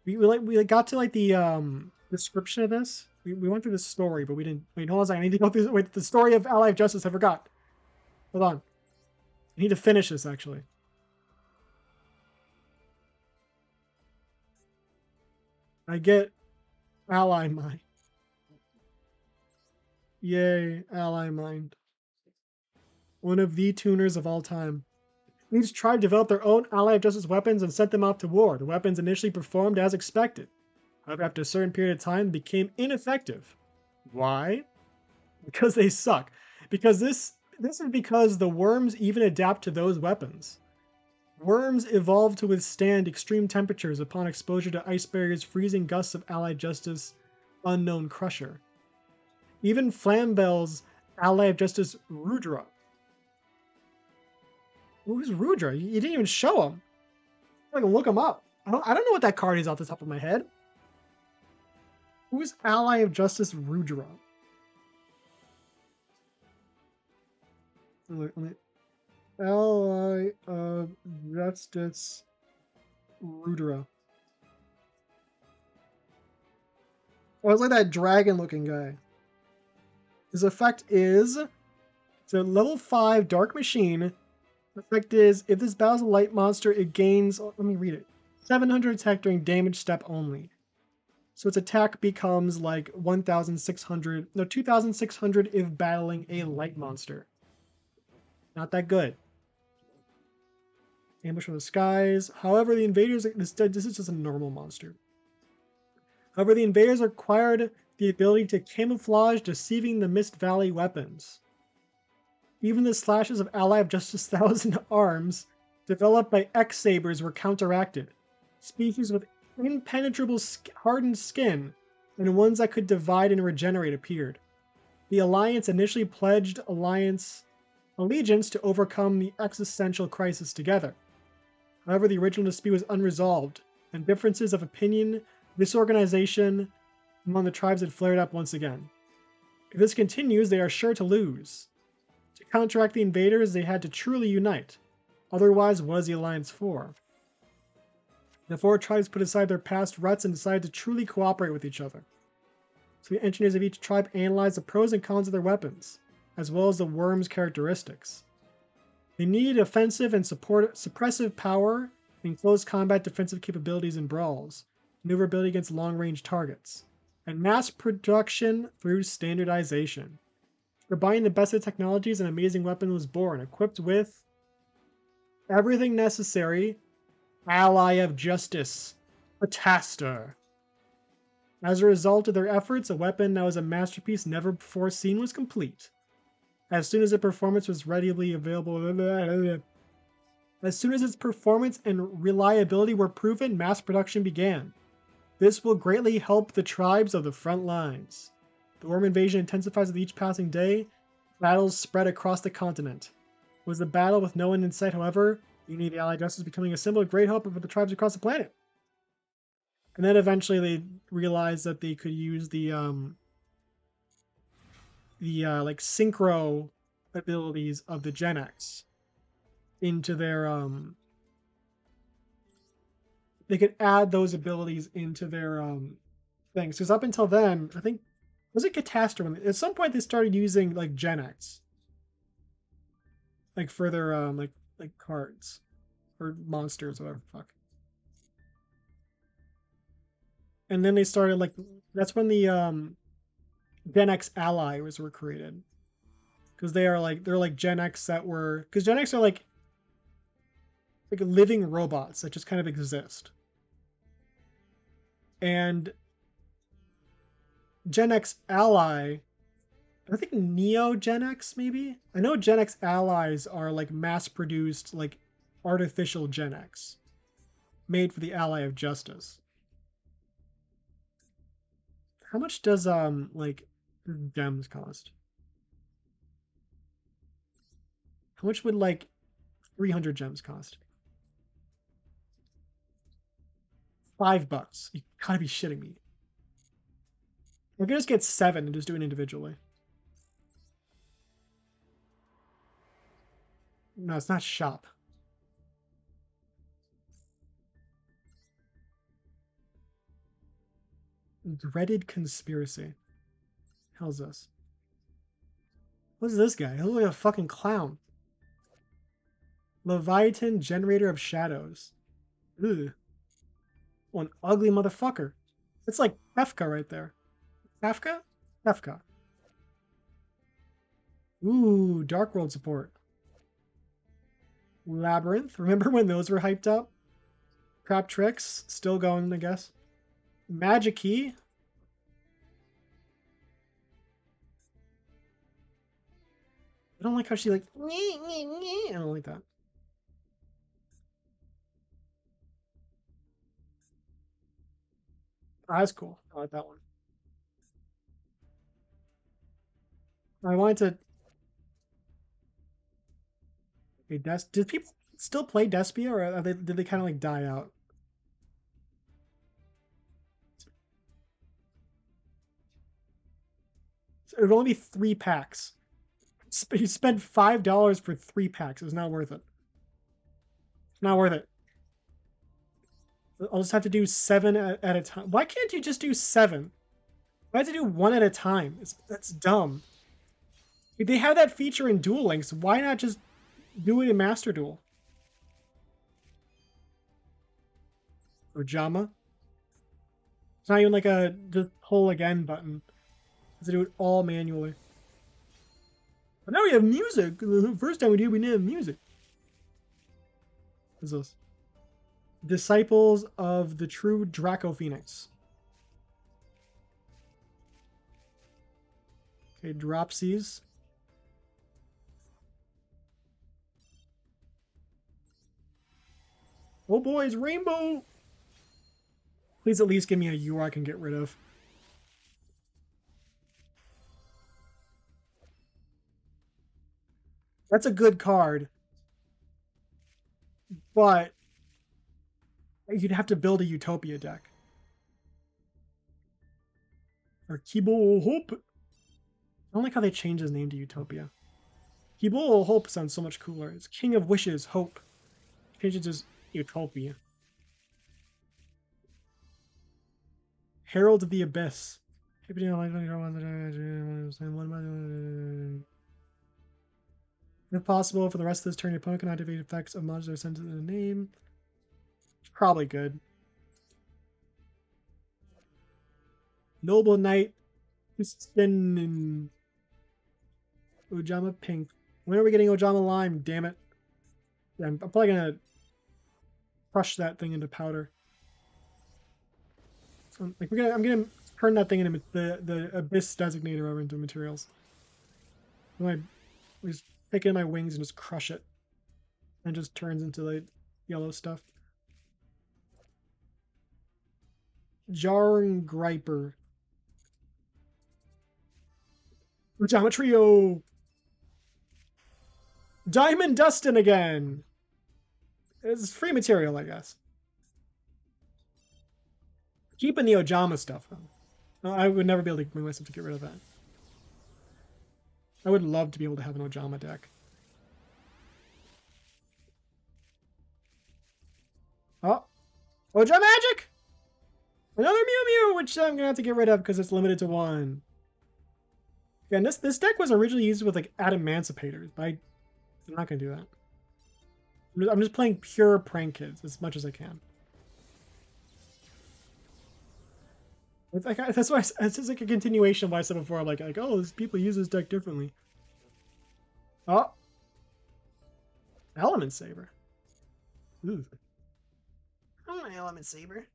We got to like the description of this. We went through the story, but we didn't... Wait, hold on a second. I need to go through... Wait, the story of Ally of Justice. I forgot. Hold on. I need to finish this, actually. I get Ally Mind. Yay, Ally Mind. One of the tuners of all time. Each tribe developed their own Ally of Justice weapons and sent them off to war. The weapons initially performed as expected. However, after a certain period of time, they became ineffective. Why? Because they suck. Because this is because the worms even adapt to those weapons. Worms evolved to withstand extreme temperatures upon exposure to ice barriers, freezing gusts of allied justice, unknown crusher. Even Flambell's ally of justice, Rudra. Who's Rudra? You didn't even show him. I can look him up. I don't know what that card is off the top of my head. Who's ally of justice, Rudra? Ally of justice, Rudra. Oh, it's like that dragon-looking guy. His effect is, it's a level 5 Dark Machine. The effect is, if this battles a light monster, it gains, let me read it, 700 attack during damage step only. So its attack becomes like 1,600, no, 2,600 if battling a light monster. Not that good. Ambush from the skies. However, the invaders, this is just a normal monster. However, the invaders acquired the ability to camouflage deceiving the Mist Valley weapons. Even the slashes of Ally of Justice Thousand Arms, developed by X-Sabers, were counteracted. Species with impenetrable hardened skin and ones that could divide and regenerate appeared. The Alliance initially pledged allegiance to overcome the existential crisis together. However, the original dispute was unresolved, and differences of opinion, disorganization among the tribes had flared up once again. If this continues, they are sure to lose. To counteract the invaders, they had to truly unite. Otherwise, what is the Alliance for? The four tribes put aside their past ruts and decided to truly cooperate with each other. So the engineers of each tribe analyzed the pros and cons of their weapons, as well as the worm's characteristics. They needed offensive and suppressive power in close combat defensive capabilities in brawls, maneuverability against long-range targets, and mass production through standardization. Combining the best of technologies, an amazing weapon was born, equipped with everything necessary. Ally of Justice, Pataster. As a result of their efforts, a weapon that was a masterpiece never before seen was complete. As soon as its performance was readily available, as soon as its performance and reliability were proven, mass production began. This will greatly help the tribes of the front lines. The worm invasion intensifies with each passing day. Battles spread across the continent. It was a battle with no end in sight, however. Unity of the Allied Justice becoming a symbol of great hope for the tribes across the planet. And then eventually they realized that they could use the like synchro abilities of the Gen X into their they could add those abilities into their things. Because up until then, I think, was it Catastrophe? At some point they started using like Gen X, like for their like cards or monsters, whatever the fuck. And then they started like, that's when the Gen X allies were created, because they're like Gen X that were, because Gen X are like living robots that just kind of exist. And Gen X ally, I think Neo Gen X maybe. I know Gen X allies are like mass produced like artificial Gen X made for the Ally of Justice. How much does like gems cost? How much would like 300 gems cost? $5. You gotta be shitting me. I could just get 7 and just do it individually. No, it's not shop. Dreaded conspiracy. Hell's this? What's this guy? He looks like a fucking clown. Leviathan generator of shadows. Ugh. One ugly motherfucker. It's like Kefka right there. Kafka? Kefka. Ooh, Dark World support. Labyrinth. Remember when those were hyped up? Crap Tricks. Still going, I guess. Magic Key. I don't like how she like. I don't like that. Oh, that's cool. I like that one. I wanted to. Okay, did people still play Despia, or did they kind of like die out? So it would only be 3 packs. You spent $5 for 3 packs. It was not worth it. It's not worth it. I'll just have to do 7 at a time. Why can't you just do 7? Why have to do 1 at a time? That's dumb. If they have that feature in Duel Links, why not just do it in Master Duel? Or Jama? It's not even like a just pull again button. You have to do it all manually. But now we have music. The first time we didn't have music. What's this? Disciples of the True Draco Phoenix. Okay, Dropsies. Oh boy, it's Rainbow! Please at least give me a U I can get rid of. That's a good card. But you'd have to build a Utopia deck. Or Kibo Hope. I don't like how they changed his name to Utopia. Kibo Hope sounds so much cooler. It's King of Wishes, Hope. Change it to Utopia. Herald of the Abyss. If possible, for the rest of this turn, your opponent can activate effects of monsters that are sent to the name. It's probably good. Noble Knight. Spin Ojama Pink. When are we getting Ojama Lime? Damn it. Yeah, I'm probably gonna crush that thing into powder. So, like I'm gonna turn that thing into the Abyss Designator over into materials. I just pick it in my wings and just crush it. And it just turns into like yellow stuff. Jarring Griper. Ojama Trio! Diamond Dustin again! It's free material, I guess. Keeping the Ojama stuff, though. I would never be able to bring myself to get rid of that. I would love to be able to have an Ojama deck. Oh! Ojama Magic! Another Mew Mew, which I'm gonna have to get rid of because it's limited to 1. Yeah, and this deck was originally used with like Adamanticators, but I'm not gonna do that. I'm just playing pure prank kids as much as I can. It's like that's why it's just like a continuation of what I said before. I'm like oh, people use this deck differently. Oh, Element Saber. Ooh. Oh, my Element Saber.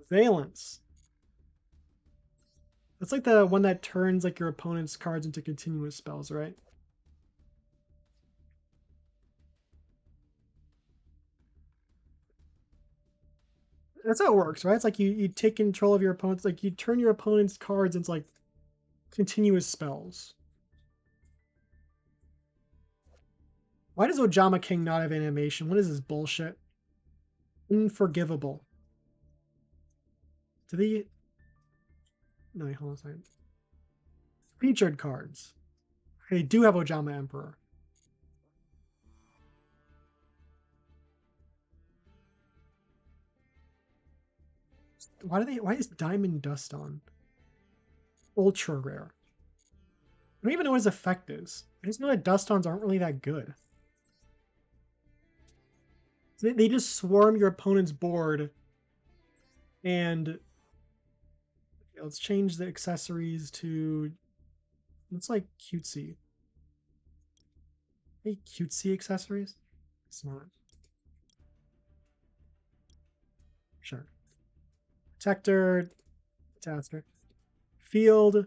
Valence. That's like the one that turns like your opponent's cards into continuous spells, right? That's how it works, right? It's like you take control of your opponent's, like you turn your opponent's cards into like continuous spells. Why does Ojama King not have animation? What is this bullshit? Unforgivable. Do they... No, wait, hold on a second. Featured cards. They do have Ojama Emperor. Why is Diamond Dust on? Ultra rare. I don't even know what his effect is. I just know that Dust-Ons aren't really that good. So they just swarm your opponent's board and okay, let's change the accessories to looks like cutesy. Hey, cutesy accessories? It's not. Sure. Protector, Tasker. Field.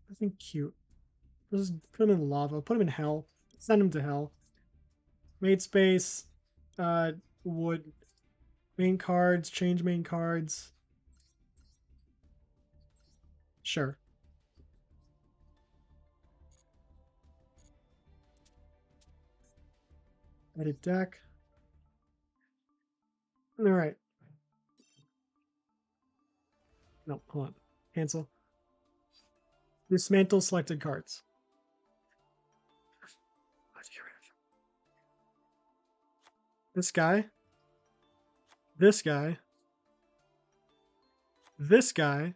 I think cute. Just put him in lava. Put him in hell. Send him to hell. Made space. Wood. Main cards. Change main cards. Sure. Edit deck. All right. No, hold on. Cancel. Dismantle selected cards. This guy. This guy. This guy.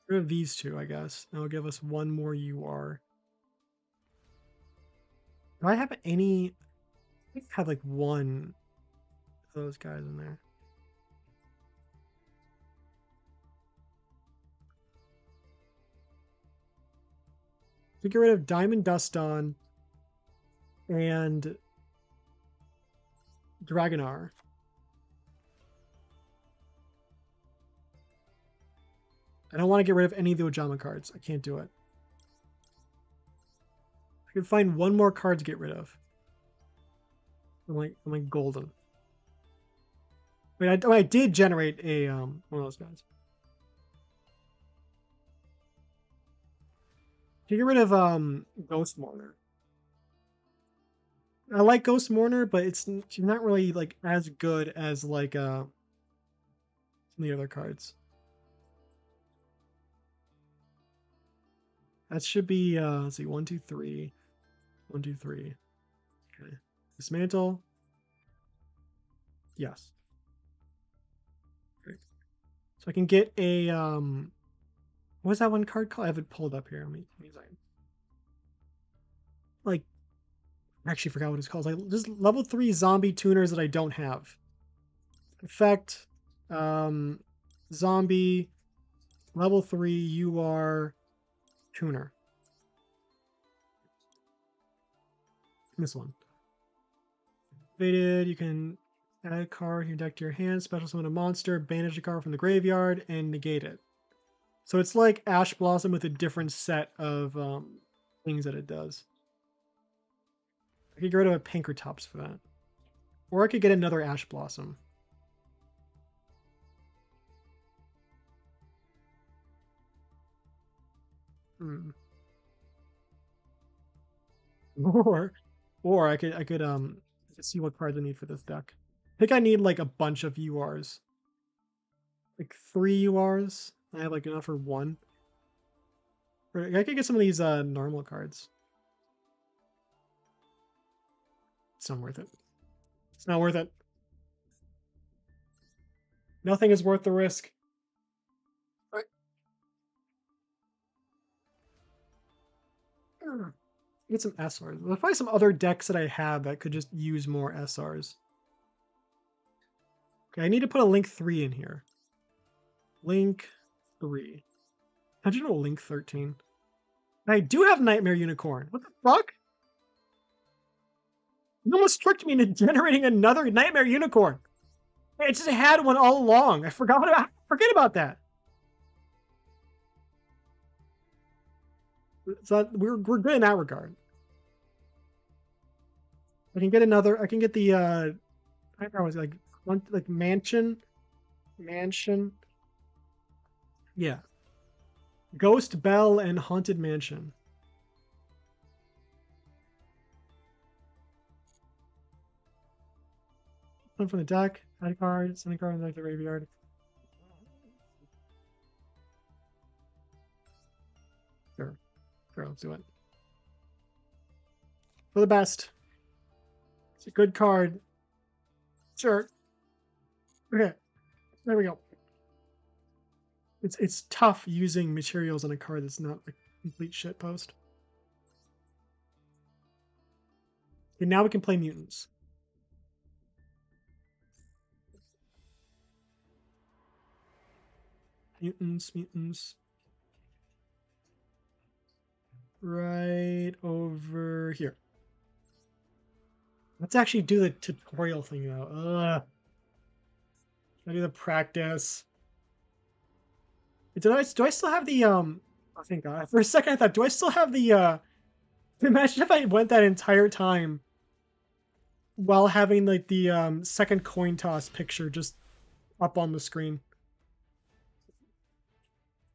Rid of these two, I guess. That'll give us one more UR. Do I have any? I think I have like one of those guys in there. To get rid of Diamond Dust Dawn and Dragonar. I don't want to get rid of any of the Ojama cards. I can't do it. I can find one more card to get rid of. I'm like golden. Wait, I did generate a one of those guys. To get rid of Ghost Mourner. I like Ghost Mourner, but she's not really like as good as like some of the other cards. That should be let's see, 1, 2, 3. 1, 2, 3. Okay. Dismantle. Yes. Great. So I can get a what's that one card called? I have it pulled up here. Let me like I actually forgot what it's called. It's like just level 3 zombie tuners that I don't have. Effect, zombie, level 3 UR tuner. This one. Activated, you can add a card in your deck to your hand, special summon a monster, banish a card from the graveyard, and negate it. So it's like Ash Blossom with a different set of things that it does. I could get rid of a Pankratops for that. Or I could get another Ash Blossom. Or I could see what cards I need for this deck. I think I need like a bunch of URs. Like 3 URs. I have like enough for 1. Or I could get some of these normal cards. It's not worth it. It's not worth it. Nothing is worth the risk. Right. Get some SRs. There's probably some other decks that I have that could just use more SRs. Okay, I need to put a Link 3 in here. Link 3. How'd you know Link 13? I do have Nightmare Unicorn. What the fuck? You almost tricked me into generating another Nightmare Unicorn. I just had one all along. I forgot about that. So we're good in that regard. I can get another. I can get the. I was like mansion. Yeah. Ghost Bell and Haunted Mansion. One from the deck. Add a card. Send a card in the graveyard. Sure. Sure, let's do it. For the best. It's a good card. Sure. Okay. There we go. It's tough using materials on a card that's not a complete shitpost. Okay, now we can play mutants. Mutants. Right over here. Let's actually do the tutorial thing though. I do the practice. Do I still have the oh thank God. For a second I thought, do I still have the imagine if I went that entire time while having like the second coin toss picture just up on the screen.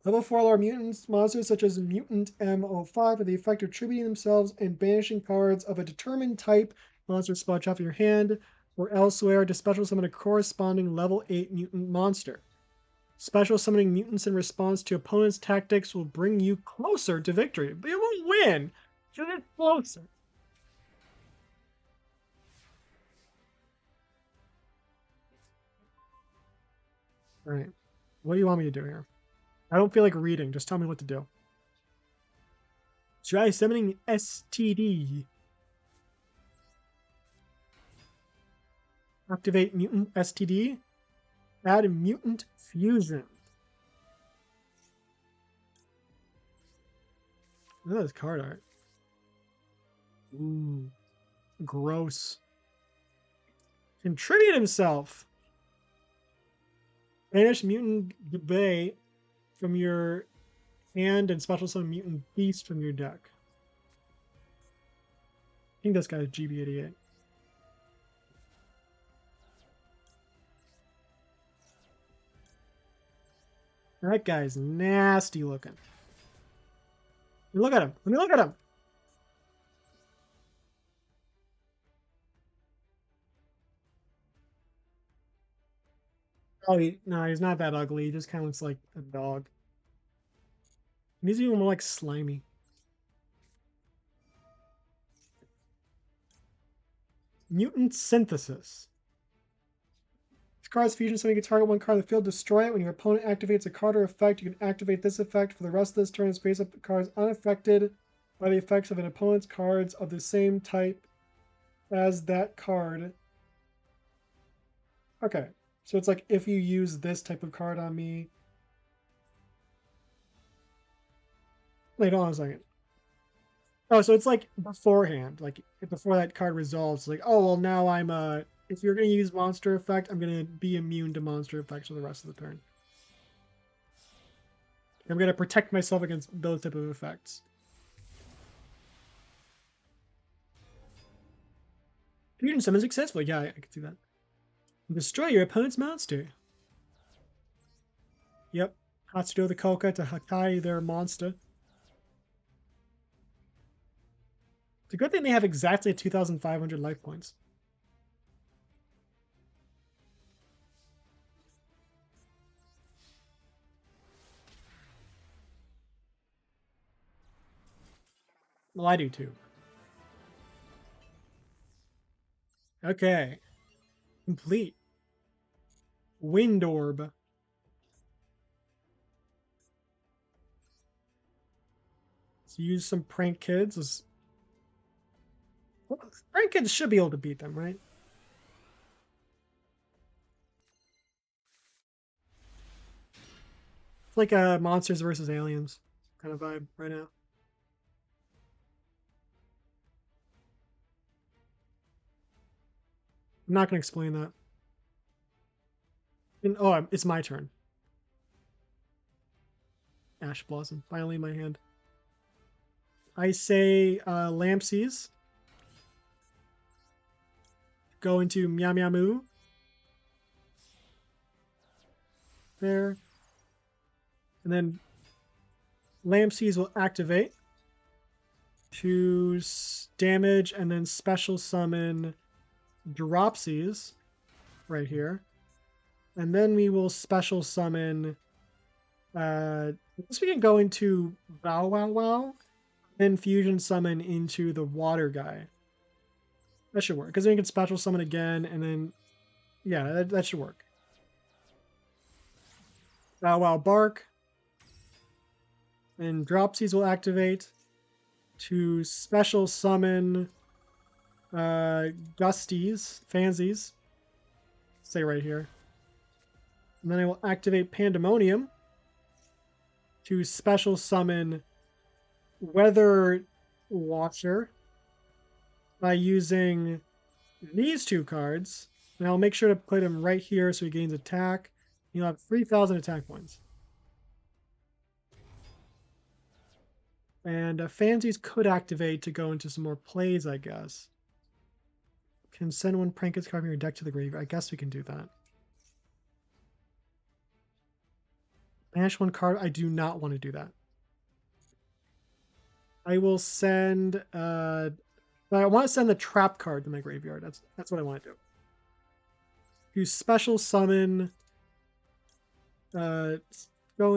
Level 4 lore mutants, monsters such as Mutant M05 have the effect of tributing themselves and banishing cards of a determined type monster spell off your hand or elsewhere to special summon a corresponding level 8 mutant monster. Special summoning mutants in response to opponents' tactics will bring you closer to victory. But you won't win! You'll get closer. Alright. What do you want me to do here? I don't feel like reading. Just tell me what to do. Try summoning STD. Activate mutant STD. Add mutant fusion. Look at this card art. Ooh. Gross. Contribute himself. Banish mutant Bay from your hand and special summon mutant beast from your deck. I think this guy's GB88. That guy's nasty looking. Look at him. Let me look at him. Oh, no, he's not that ugly. He just kind of looks like a dog. He's even more like slimy. Mutant Synthesis. This card's fusion, so you can target one card in the field, destroy it. When your opponent activates a card or effect, you can activate this effect for the rest of this turn. Space up cards unaffected by the effects of an opponent's cards of the same type as that card. Okay, so it's like if you use this type of card on me. Wait, hold on a second. Oh, so it's like beforehand, like before that card resolves, like, oh, well, now I'm if you're going to use monster effect, I'm going to be immune to monster effects for the rest of the turn. I'm going to protect myself against those type of effects. Fusion summon successfully. Yeah, I can see that. Destroy your opponent's monster. Yep. Hatsudo the Koka to Hakai their monster. It's a good thing they have exactly 2,500 life points. Well, I do too. Okay. Complete. Wind Orb. Let's use some prank kids. Well, prank kids should be able to beat them, right? It's like a monsters versus aliens kind of vibe right now. I'm not going to explain that. Oh, it's my turn. Ash Blossom, finally in my hand. I say Lampsies. Go into Meow Meow Moo. There. And then Lampsies will activate to damage and then special summon Dropsies right here. And then we will special summon we can go into Wow Wow Wow, then fusion summon into the water guy. That should work, because then you can special summon again, and then yeah, that should work. Wow Wow Bark. And Dropsies will activate to special summon Gusties, Fansies. Say right here. And then I will activate Pandemonium to special summon Weather Watcher by using these two cards. And I'll make sure to put him right here so he gains attack. He'll have 3,000 attack points. And Fansies could activate to go into some more plays, I guess. Can send one prank its card from your deck to the graveyard. I guess we can do that. Banish one card. I do not want to do that. I will send I want to send the trap card to my graveyard. That's what I want to do. You special summon go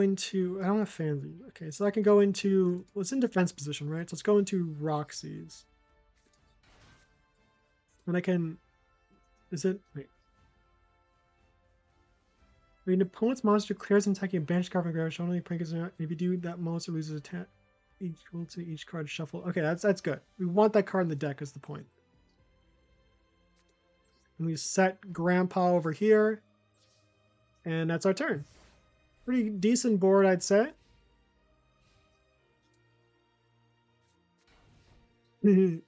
into I don't have Fancy. Okay, so I can go into it's in defense position, right? So let's go into Roxy's. And I can is it wait. When an opponent's monster clears and attacking a banished card from the graveyard, only prank is not if you do that monster loses attack equal to each card shuffle. Okay, that's good. We want that card in the deck is the point. And we set Grandpa over here. And that's our turn. Pretty decent board, I'd say. I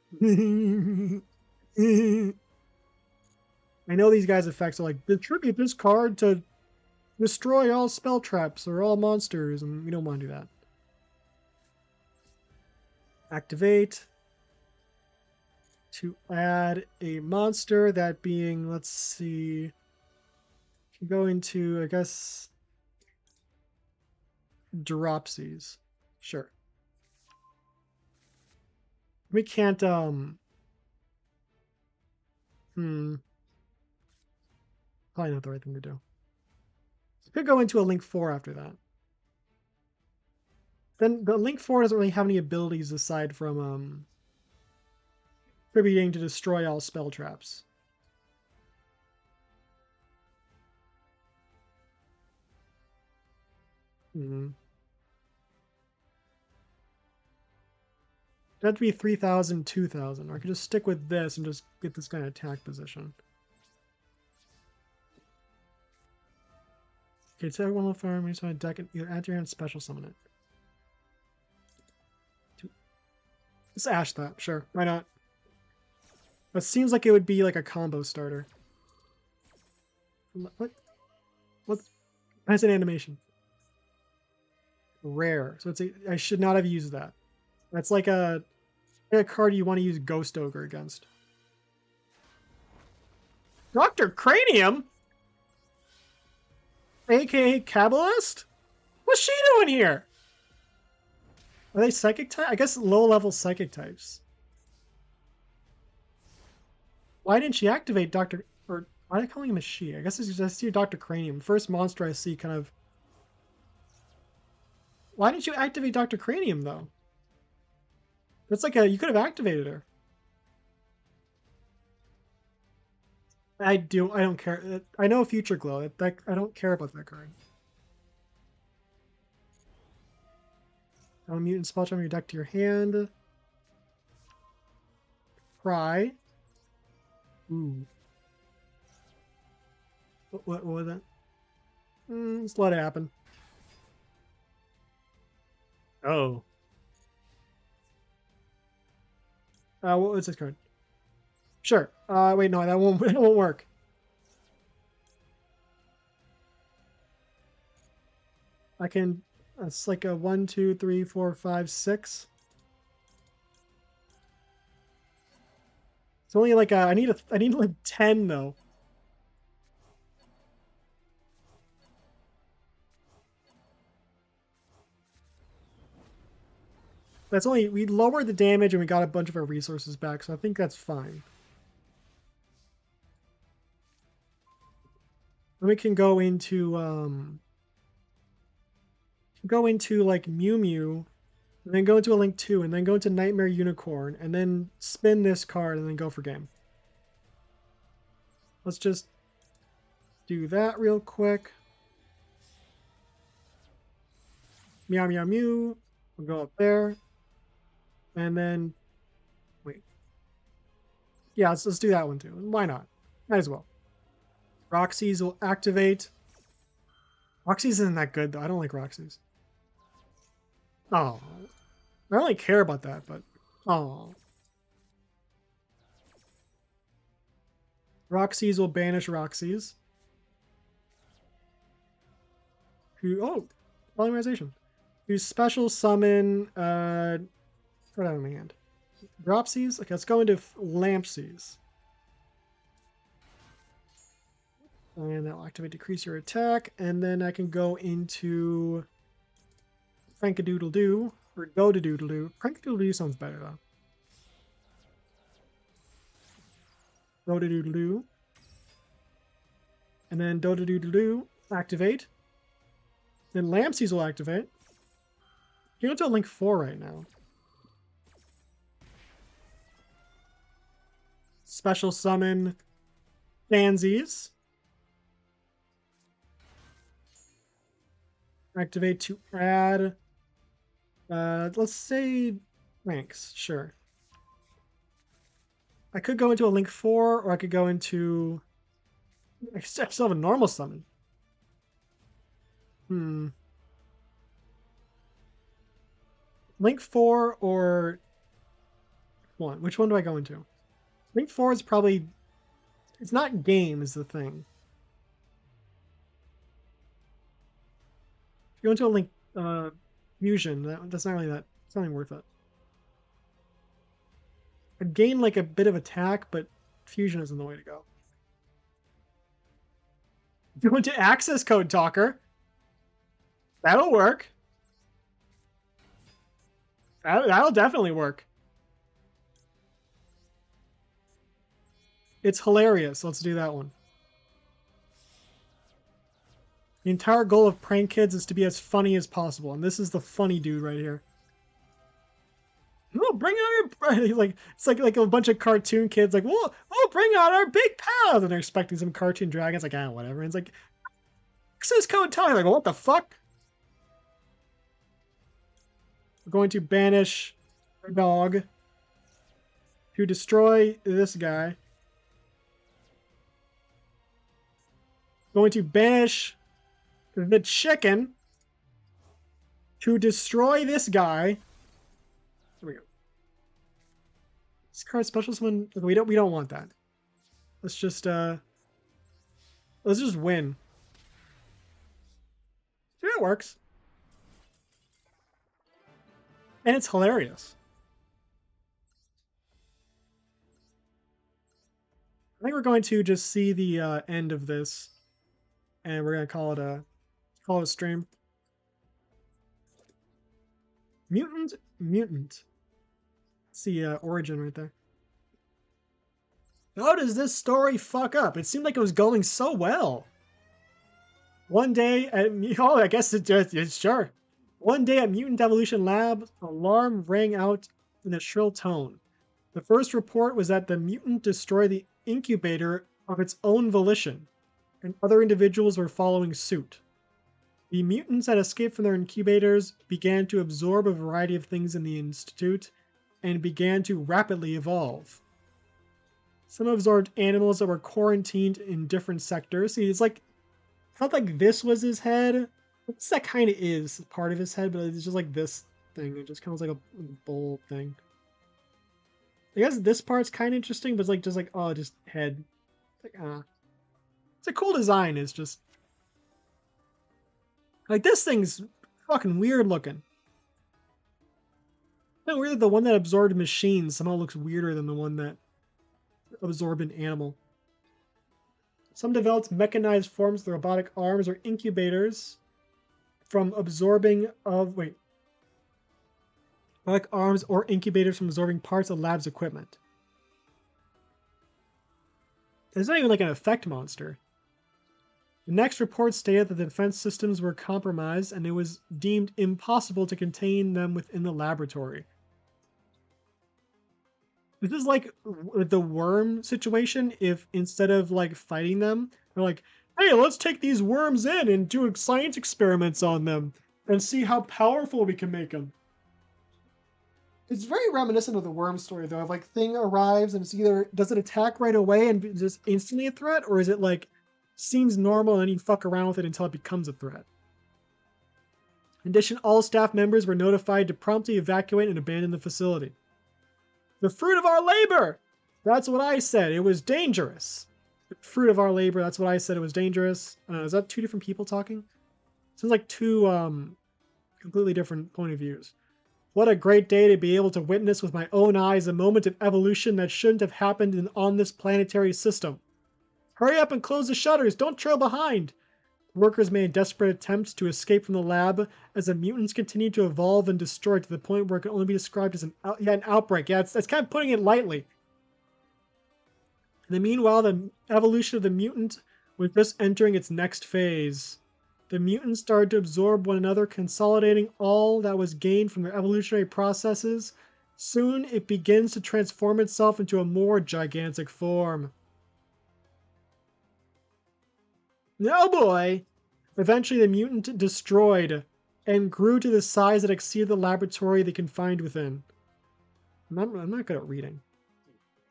know these guys' effects are like, attribute this card to destroy all spell traps or all monsters, and we don't want to do that. Activate to add a monster, that being, let's see, can go into, I guess, Dropsies. Sure. We can't, probably not the right thing to do. Could go into a Link 4 after that. Then the Link 4 doesn't really have any abilities aside from contributing to destroy all spell traps. That'd be 3,000, 2,000. Or I could just stick with this and just get this guy in attack position. Okay, so one will farm, you just deck it, either add to your hand, special summon it. Let's ash that, sure, why not? It seems like it would be like a combo starter. What? That's an animation. Rare. So I should not have used that. That's like a card you want to use Ghost Ogre against. Dr. Cranium? AKA Kabbalist? What's she doing here? Are they psychic type? I guess low-level psychic types. Why didn't she activate Dr. Or why are they calling him a she? I guess it's just I see Dr. Cranium. First monster I see kind of. Why didn't you activate Dr. Cranium though? That's like you could have activated her. I don't care. I know Future Glow. I don't care about that card. Mutant spell charm your deck to your hand. Pry. Ooh. What was that? Let's let it happen. Oh. What was this card? Sure. Wait, no, that won't work. I can. That's like a 1, 2, 3, 4, 5, 6. It's only like I need like 10 though. That's only we lowered the damage and we got a bunch of our resources back, so I think that's fine. Then we can go into like Mew Mew, and then go into a Link 2, and then go into Nightmare Unicorn, and then spin this card, and then go for game. Let's just do that real quick. Meow Meow Mew. We'll go up there. And then, wait. Yeah, let's do that one too. Why not? Might as well. Roxy's will activate. Roxy's isn't that good, though. I don't like Roxy's. Oh. I don't really care about that, but... Oh. Roxy's will banish Roxy's. Oh! Polymerization. You special summon... Put that in my hand. Dropsies? Okay, let's go into Lampsies. And that will activate decrease your attack. And then I can go into Frankadoodle-Doo, or Go-to-Doodle-Doo. Frankadoodle-Doo sounds better, though. Go-to-Doodle-Doo. And then Do-to-Doodle-Doo, activate. Then Lampsies will activate. You're going to link 4 right now. Special summon Fansies. Activate to add, let's say ranks, sure. I could go into a link 4, or I could go into, I still have a normal summon. Link 4 or 1? Which one do I go into? Link 4 is probably, it's not game is the thing. If you go into a link fusion, that's not really that, it's not even worth it. I'd gain like a bit of attack, but fusion isn't the way to go. Go into access code talker. That'll work. That'll definitely work. It's hilarious. Let's do that one. The entire goal of Prank Kids is to be as funny as possible, and this is the funny dude right here. Oh, bring out your like it's like a bunch of cartoon kids like, we'll bring out our big pals, and they're expecting some cartoon dragons like, whatever. And it's like, access code time, like, what the fuck? We're going to banish our dog to destroy this guy. Going to banish the chicken to destroy this guy. There we go. This card special summon. We don't want that. Let's just win. See, that works. And it's hilarious. I think we're going to just see the end of this, and we're gonna call it a stream. Mutant. See origin right there. How does this story fuck up? It seemed like it was going so well. One day at I guess it's sure. One day at Mutant Evolution Lab, alarm rang out in a shrill tone. The first report was that the mutant destroyed the incubator of its own volition, and other individuals were following suit. The mutants that escaped from their incubators began to absorb a variety of things in the Institute and began to rapidly evolve. Some absorbed animals that were quarantined in different sectors. See, it's like, I felt like this was his head. That kind of is part of his head, but it's just like this thing. It just kind of like a bowl thing. I guess this part's kind of interesting, but it's like just head. It's like it's a cool design. It's just like this thing's fucking weird looking. It's weird that the one that absorbed machines somehow looks weirder than the one that absorbed an animal. Some developed mechanized forms of the robotic arms or incubators from absorbing robotic arms or incubators from absorbing parts of lab's equipment. It's not even like an effect monster. The next report stated that the defense systems were compromised and it was deemed impossible to contain them within the laboratory. This is like the worm situation. If instead of like fighting them, they're like, hey, let's take these worms in and do science experiments on them and see how powerful we can make them. It's very reminiscent of the worm story, though. Of like, thing arrives and it's either does it attack right away and just instantly a threat, or is it like seems normal and then you fuck around with it until it becomes a threat. In addition, all staff members were notified to promptly evacuate and abandon the facility. The fruit of our labor! That's what I said. It was dangerous. The fruit of our labor, that's what I said. It was dangerous. Is that two different people talking? Sounds like two completely different point of views. What a great day to be able to witness with my own eyes a moment of evolution that shouldn't have happened on this planetary system. Hurry up and close the shutters. Don't trail behind. Workers made desperate attempts to escape from the lab as the mutants continued to evolve and destroy to the point where it can only be described as an outbreak. Yeah, that's kind of putting it lightly. In the meanwhile, the evolution of the mutant was just entering its next phase. The mutants started to absorb one another, consolidating all that was gained from their evolutionary processes. Soon, it begins to transform itself into a more gigantic form. Oh boy! Eventually, the mutant destroyed and grew to the size that exceeded the laboratory they confined within. I'm not good at reading.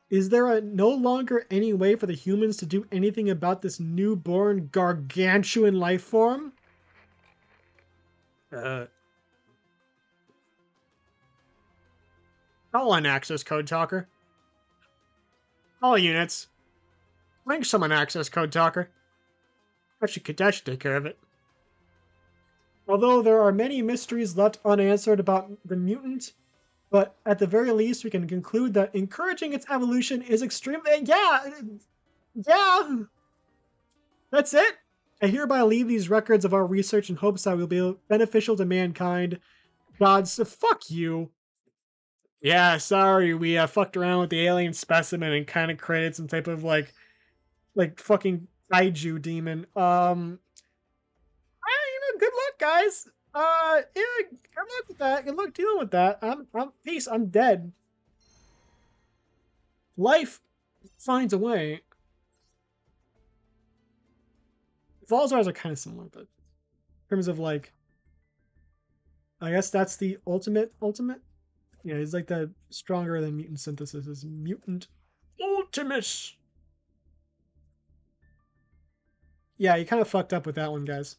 Is there no longer any way for the humans to do anything about this newborn gargantuan life form? Call on access code talker. All units. Link summon access code talker. That should take care of it. Although there are many mysteries left unanswered about the mutant, but at the very least, we can conclude that encouraging its evolution is extremely... Yeah! That's it! I hereby leave these records of our research in hopes that will be beneficial to mankind. Gods, fuck you. Yeah, sorry, we fucked around with the alien specimen and kind of created some type of like fucking kaiju demon. Good luck, guys. Yeah, good luck with that. Good luck dealing with that. I'm peace. I'm dead. Life finds a way. Volzars are kind of similar, but in terms of like, I guess that's the ultimate. Yeah, he's like the stronger than mutant synthesis is mutant ultimus. Yeah, you kind of fucked up with that one, guys.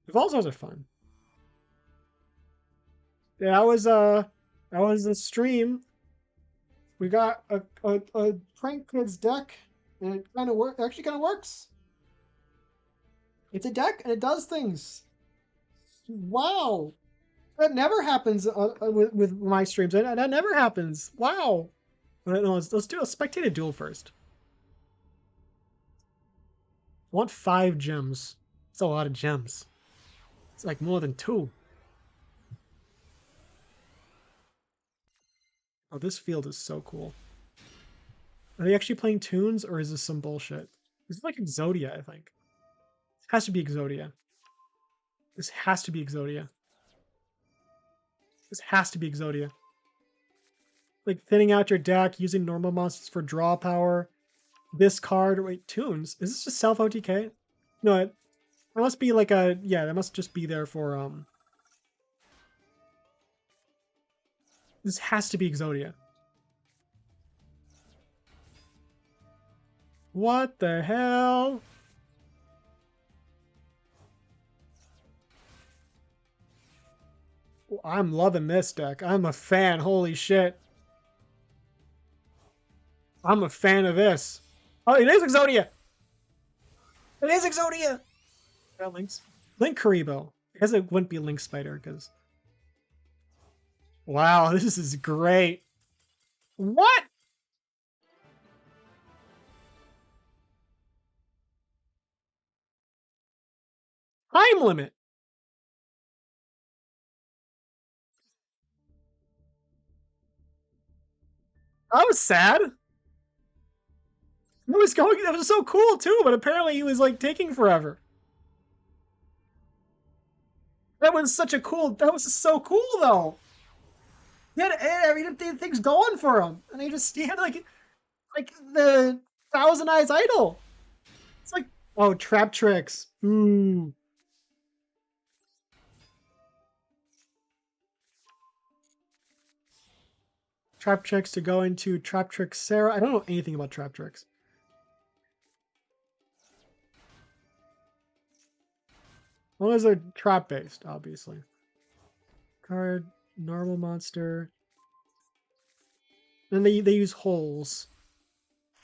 The Volzars are fun. Yeah, that was a stream. We got a prank kids deck, and it kind of actually kind of works. It's a deck and it does things. Wow, that never happens with my streams. That never happens. Wow. No, let's do a spectator duel first. I want 5 gems. It's a lot of gems. It's like more than 2. Oh, this field is so cool. Are they actually playing tunes, or is this some bullshit? This is like Exodia, I think. It has to be Exodia. This has to be Exodia. This has to be Exodia. Like thinning out your deck, using normal monsters for draw power. This card, wait, tunes? Is this just self OTK? No, it must be like a, yeah, that must just be there for, this has to be Exodia. What the hell? I'm loving this deck. I'm a fan. Holy shit. I'm a fan of this. Oh, it is Exodia. It is Exodia. Got links. Link Karibo. I guess it wouldn't be Link Spider because. Wow, this is great. What? Time limit. I was sad. It was going. That was so cool too, but apparently he was like taking forever. That was such a cool. That was so cool though. He had everything things going for him, and he had like the Thousand Eyes Idol. It's like, oh, trap tricks. Ooh. Trap tricks to go into trap tricks Sarah. I don't know anything about trap tricks. Well, those are trap based, obviously. Card, normal monster. And they use holes.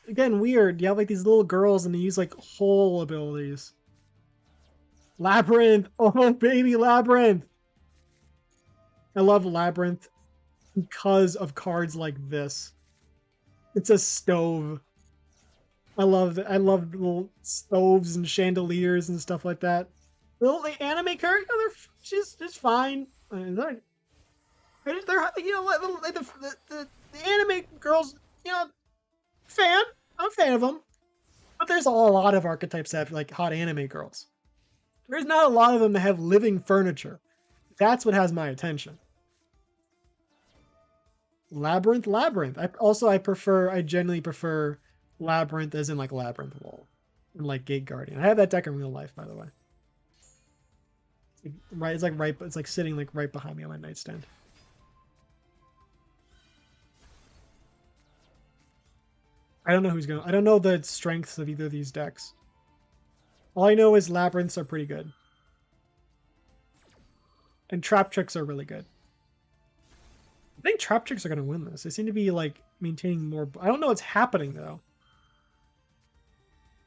Again, weird. You have like these little girls and they use like hole abilities. Labyrinth! Oh baby, Labyrinth! I love Labyrinth because of cards like this. It's a stove. I love it. I love little stoves and chandeliers and stuff like that. The anime character, she's fine. They're you know what the anime girls, you know, fan. I'm a fan of them. But there's a lot of archetypes that have like hot anime girls. There's not a lot of them that have living furniture. That's what has my attention. Labyrinth. I generally prefer Labyrinth as in like Labyrinth Wall and like Gate Guardian. I have that deck in real life, by the way. It's like sitting like right behind me on my nightstand. I don't know the strengths of either of these decks. All I know is Labyrinths are pretty good. And Trap Tricks are really good. I think Trap Tricks are going to win this. They seem to be like maintaining more. I don't know what's happening though.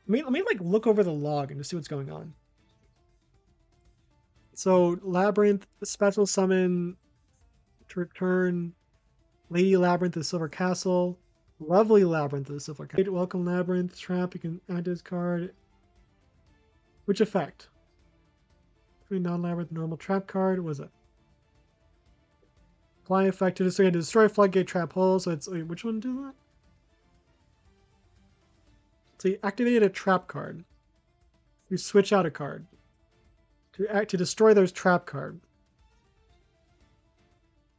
Let me like look over the log and just see what's going on. So Labyrinth, special summon to return Lady Labyrinth of the Silver Castle. Lovely Labyrinth of the Silver Castle. Welcome Labyrinth trap. You can add this card. Which effect? Non-Labyrinth normal trap card. What was it? Apply effect to destroy floodgate trap hole. So it's which one do that? So you activated a trap card. You switch out a card to destroy those trap card.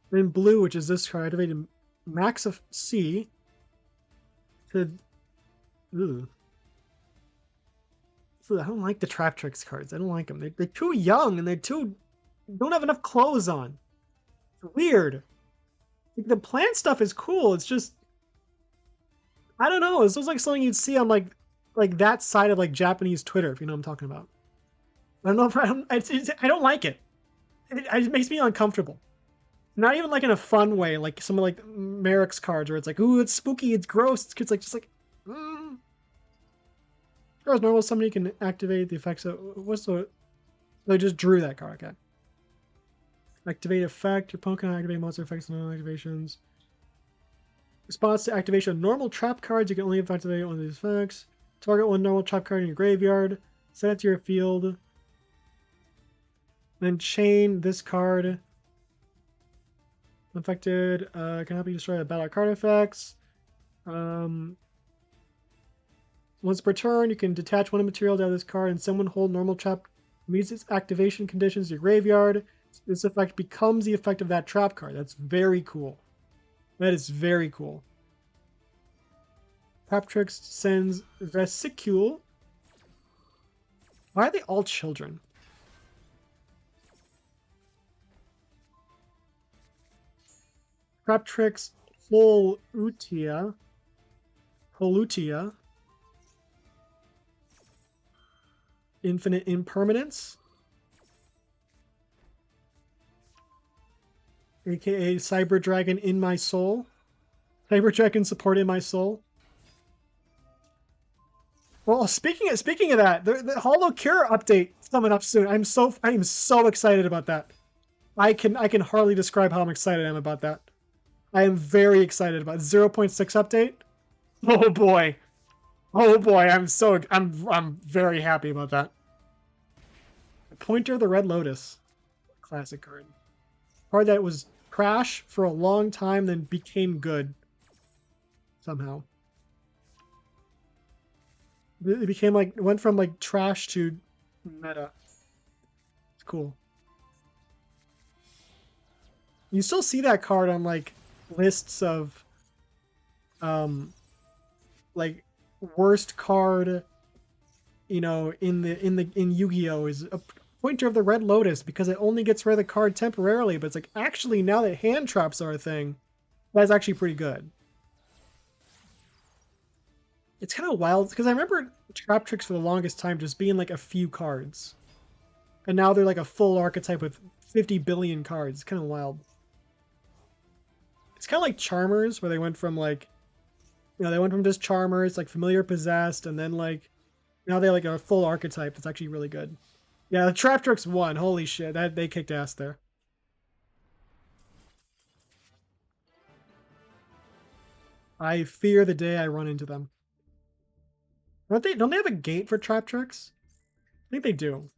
Then blue, which is this card, activated max of C to. Ooh. I don't like the Trap Tricks cards. I don't like them. They're too young and don't have enough clothes on. It's weird. Like, the plant stuff is cool. It's just I don't know. It looks like something you'd see on like that side of like Japanese Twitter, if you know what I'm talking about. I don't know if I don't like it. It makes me uncomfortable. Not even like in a fun way, like some of like Merrick's cards where it's like, ooh, it's spooky, it's gross. It's like just like. As normal, somebody can activate the effects of what's the. They just drew that card. Okay. Activate effect. Your opponent can activate monster effects and non-activations. Response to activation of normal trap cards. You can only activate one of these effects. Target one normal trap card in your graveyard. Set it to your field. Then chain this card. Affected. Can help you destroy the battle card effects. Once per turn, you can detach one material out of this card and someone hold normal trap meets its activation conditions to your graveyard. This effect becomes the effect of that trap card. That's very cool. That is very cool. Trap Tricks sends Vesicule. Why are they all children? Trap Tricks Holutia. Infinite Impermanence, aka Cyber Dragon in my soul. Cyber Dragon support in my soul. Well, speaking of that, the Hollow Cure update is coming up soon. I am so excited about that. I can hardly describe how excited I am about that. I am very excited about it. 0.6 update. Oh boy. Oh boy, I'm very happy about that. Pointer of the Red Lotus. Classic card. Card that was trash for a long time, then became good. Somehow. It became like, it went from like trash to meta. It's cool. You still see that card on like lists of like worst card, you know, in Yu-Gi-Oh! Is a Pointer of the Red Lotus because it only gets rid of the card temporarily, but it's like actually now that hand traps are a thing, that's actually pretty good. It's kind of wild because I remember Trap Tricks for the longest time just being like a few cards. And now they're like a full archetype with 50 billion cards. It's kind of wild. It's kind of like Charmers, where they went from like, you know, they went from just Charmers, like Familiar Possessed, and then like, now they like a full archetype that's actually really good. Yeah, the Trap Tricks won. Holy shit, they kicked ass there. I fear the day I run into them. Don't they have a gate for trap tricks? I think they do.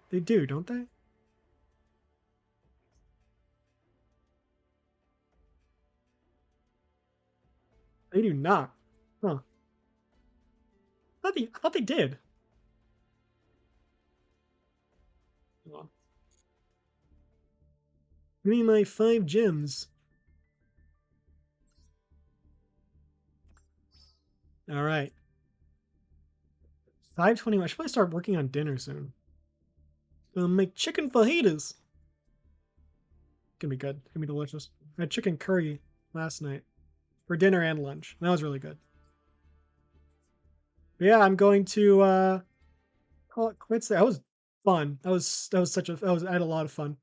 They do, don't they? They do not. Huh. I thought they did. Hold give me my 5 gems. All right. 5:20. I should probably start working on dinner soon. Make chicken fajitas. Gonna be good. Gonna be delicious. I had chicken curry last night for dinner and lunch. That was really good. But yeah, I'm going to call it quits there. That was fun. That was such a that was I had a lot of fun.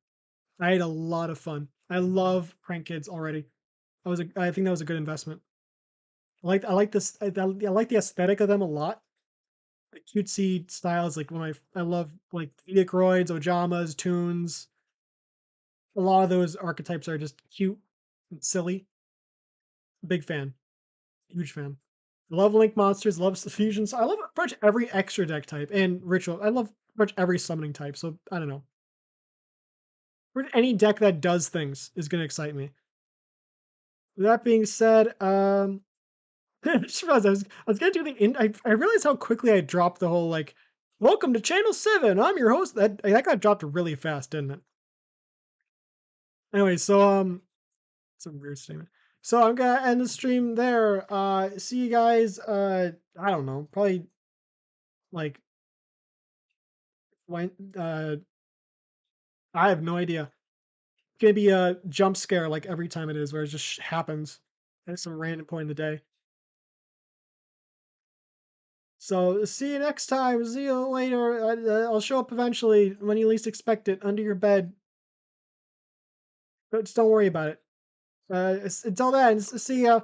I had a lot of fun. I love prank kids already. I think that was a good investment. I like this I like the aesthetic of them a lot. The cutesy styles like when I love like Theocroids, Ojamas, Toons. A lot of those archetypes are just cute and silly. Big fan. Huge fan. Love Link monsters, love fusions. I love pretty much every extra deck type and ritual. I love pretty much every summoning type. So I don't know. Any deck that does things is going to excite me. With that being said, I just realized I was gonna do the I realized how quickly I dropped the whole like, welcome to channel 7. I'm your host. That got dropped really fast, didn't it? Anyway, so it's a weird statement. So I'm gonna end the stream there. See you guys. I don't know, probably like when I have no idea. It's gonna be a jump scare like every time it is, where it just happens at some random point in the day. So see you next time. See you later. I'll show up eventually when you least expect it, under your bed. But just don't worry about it. Until then, see ya.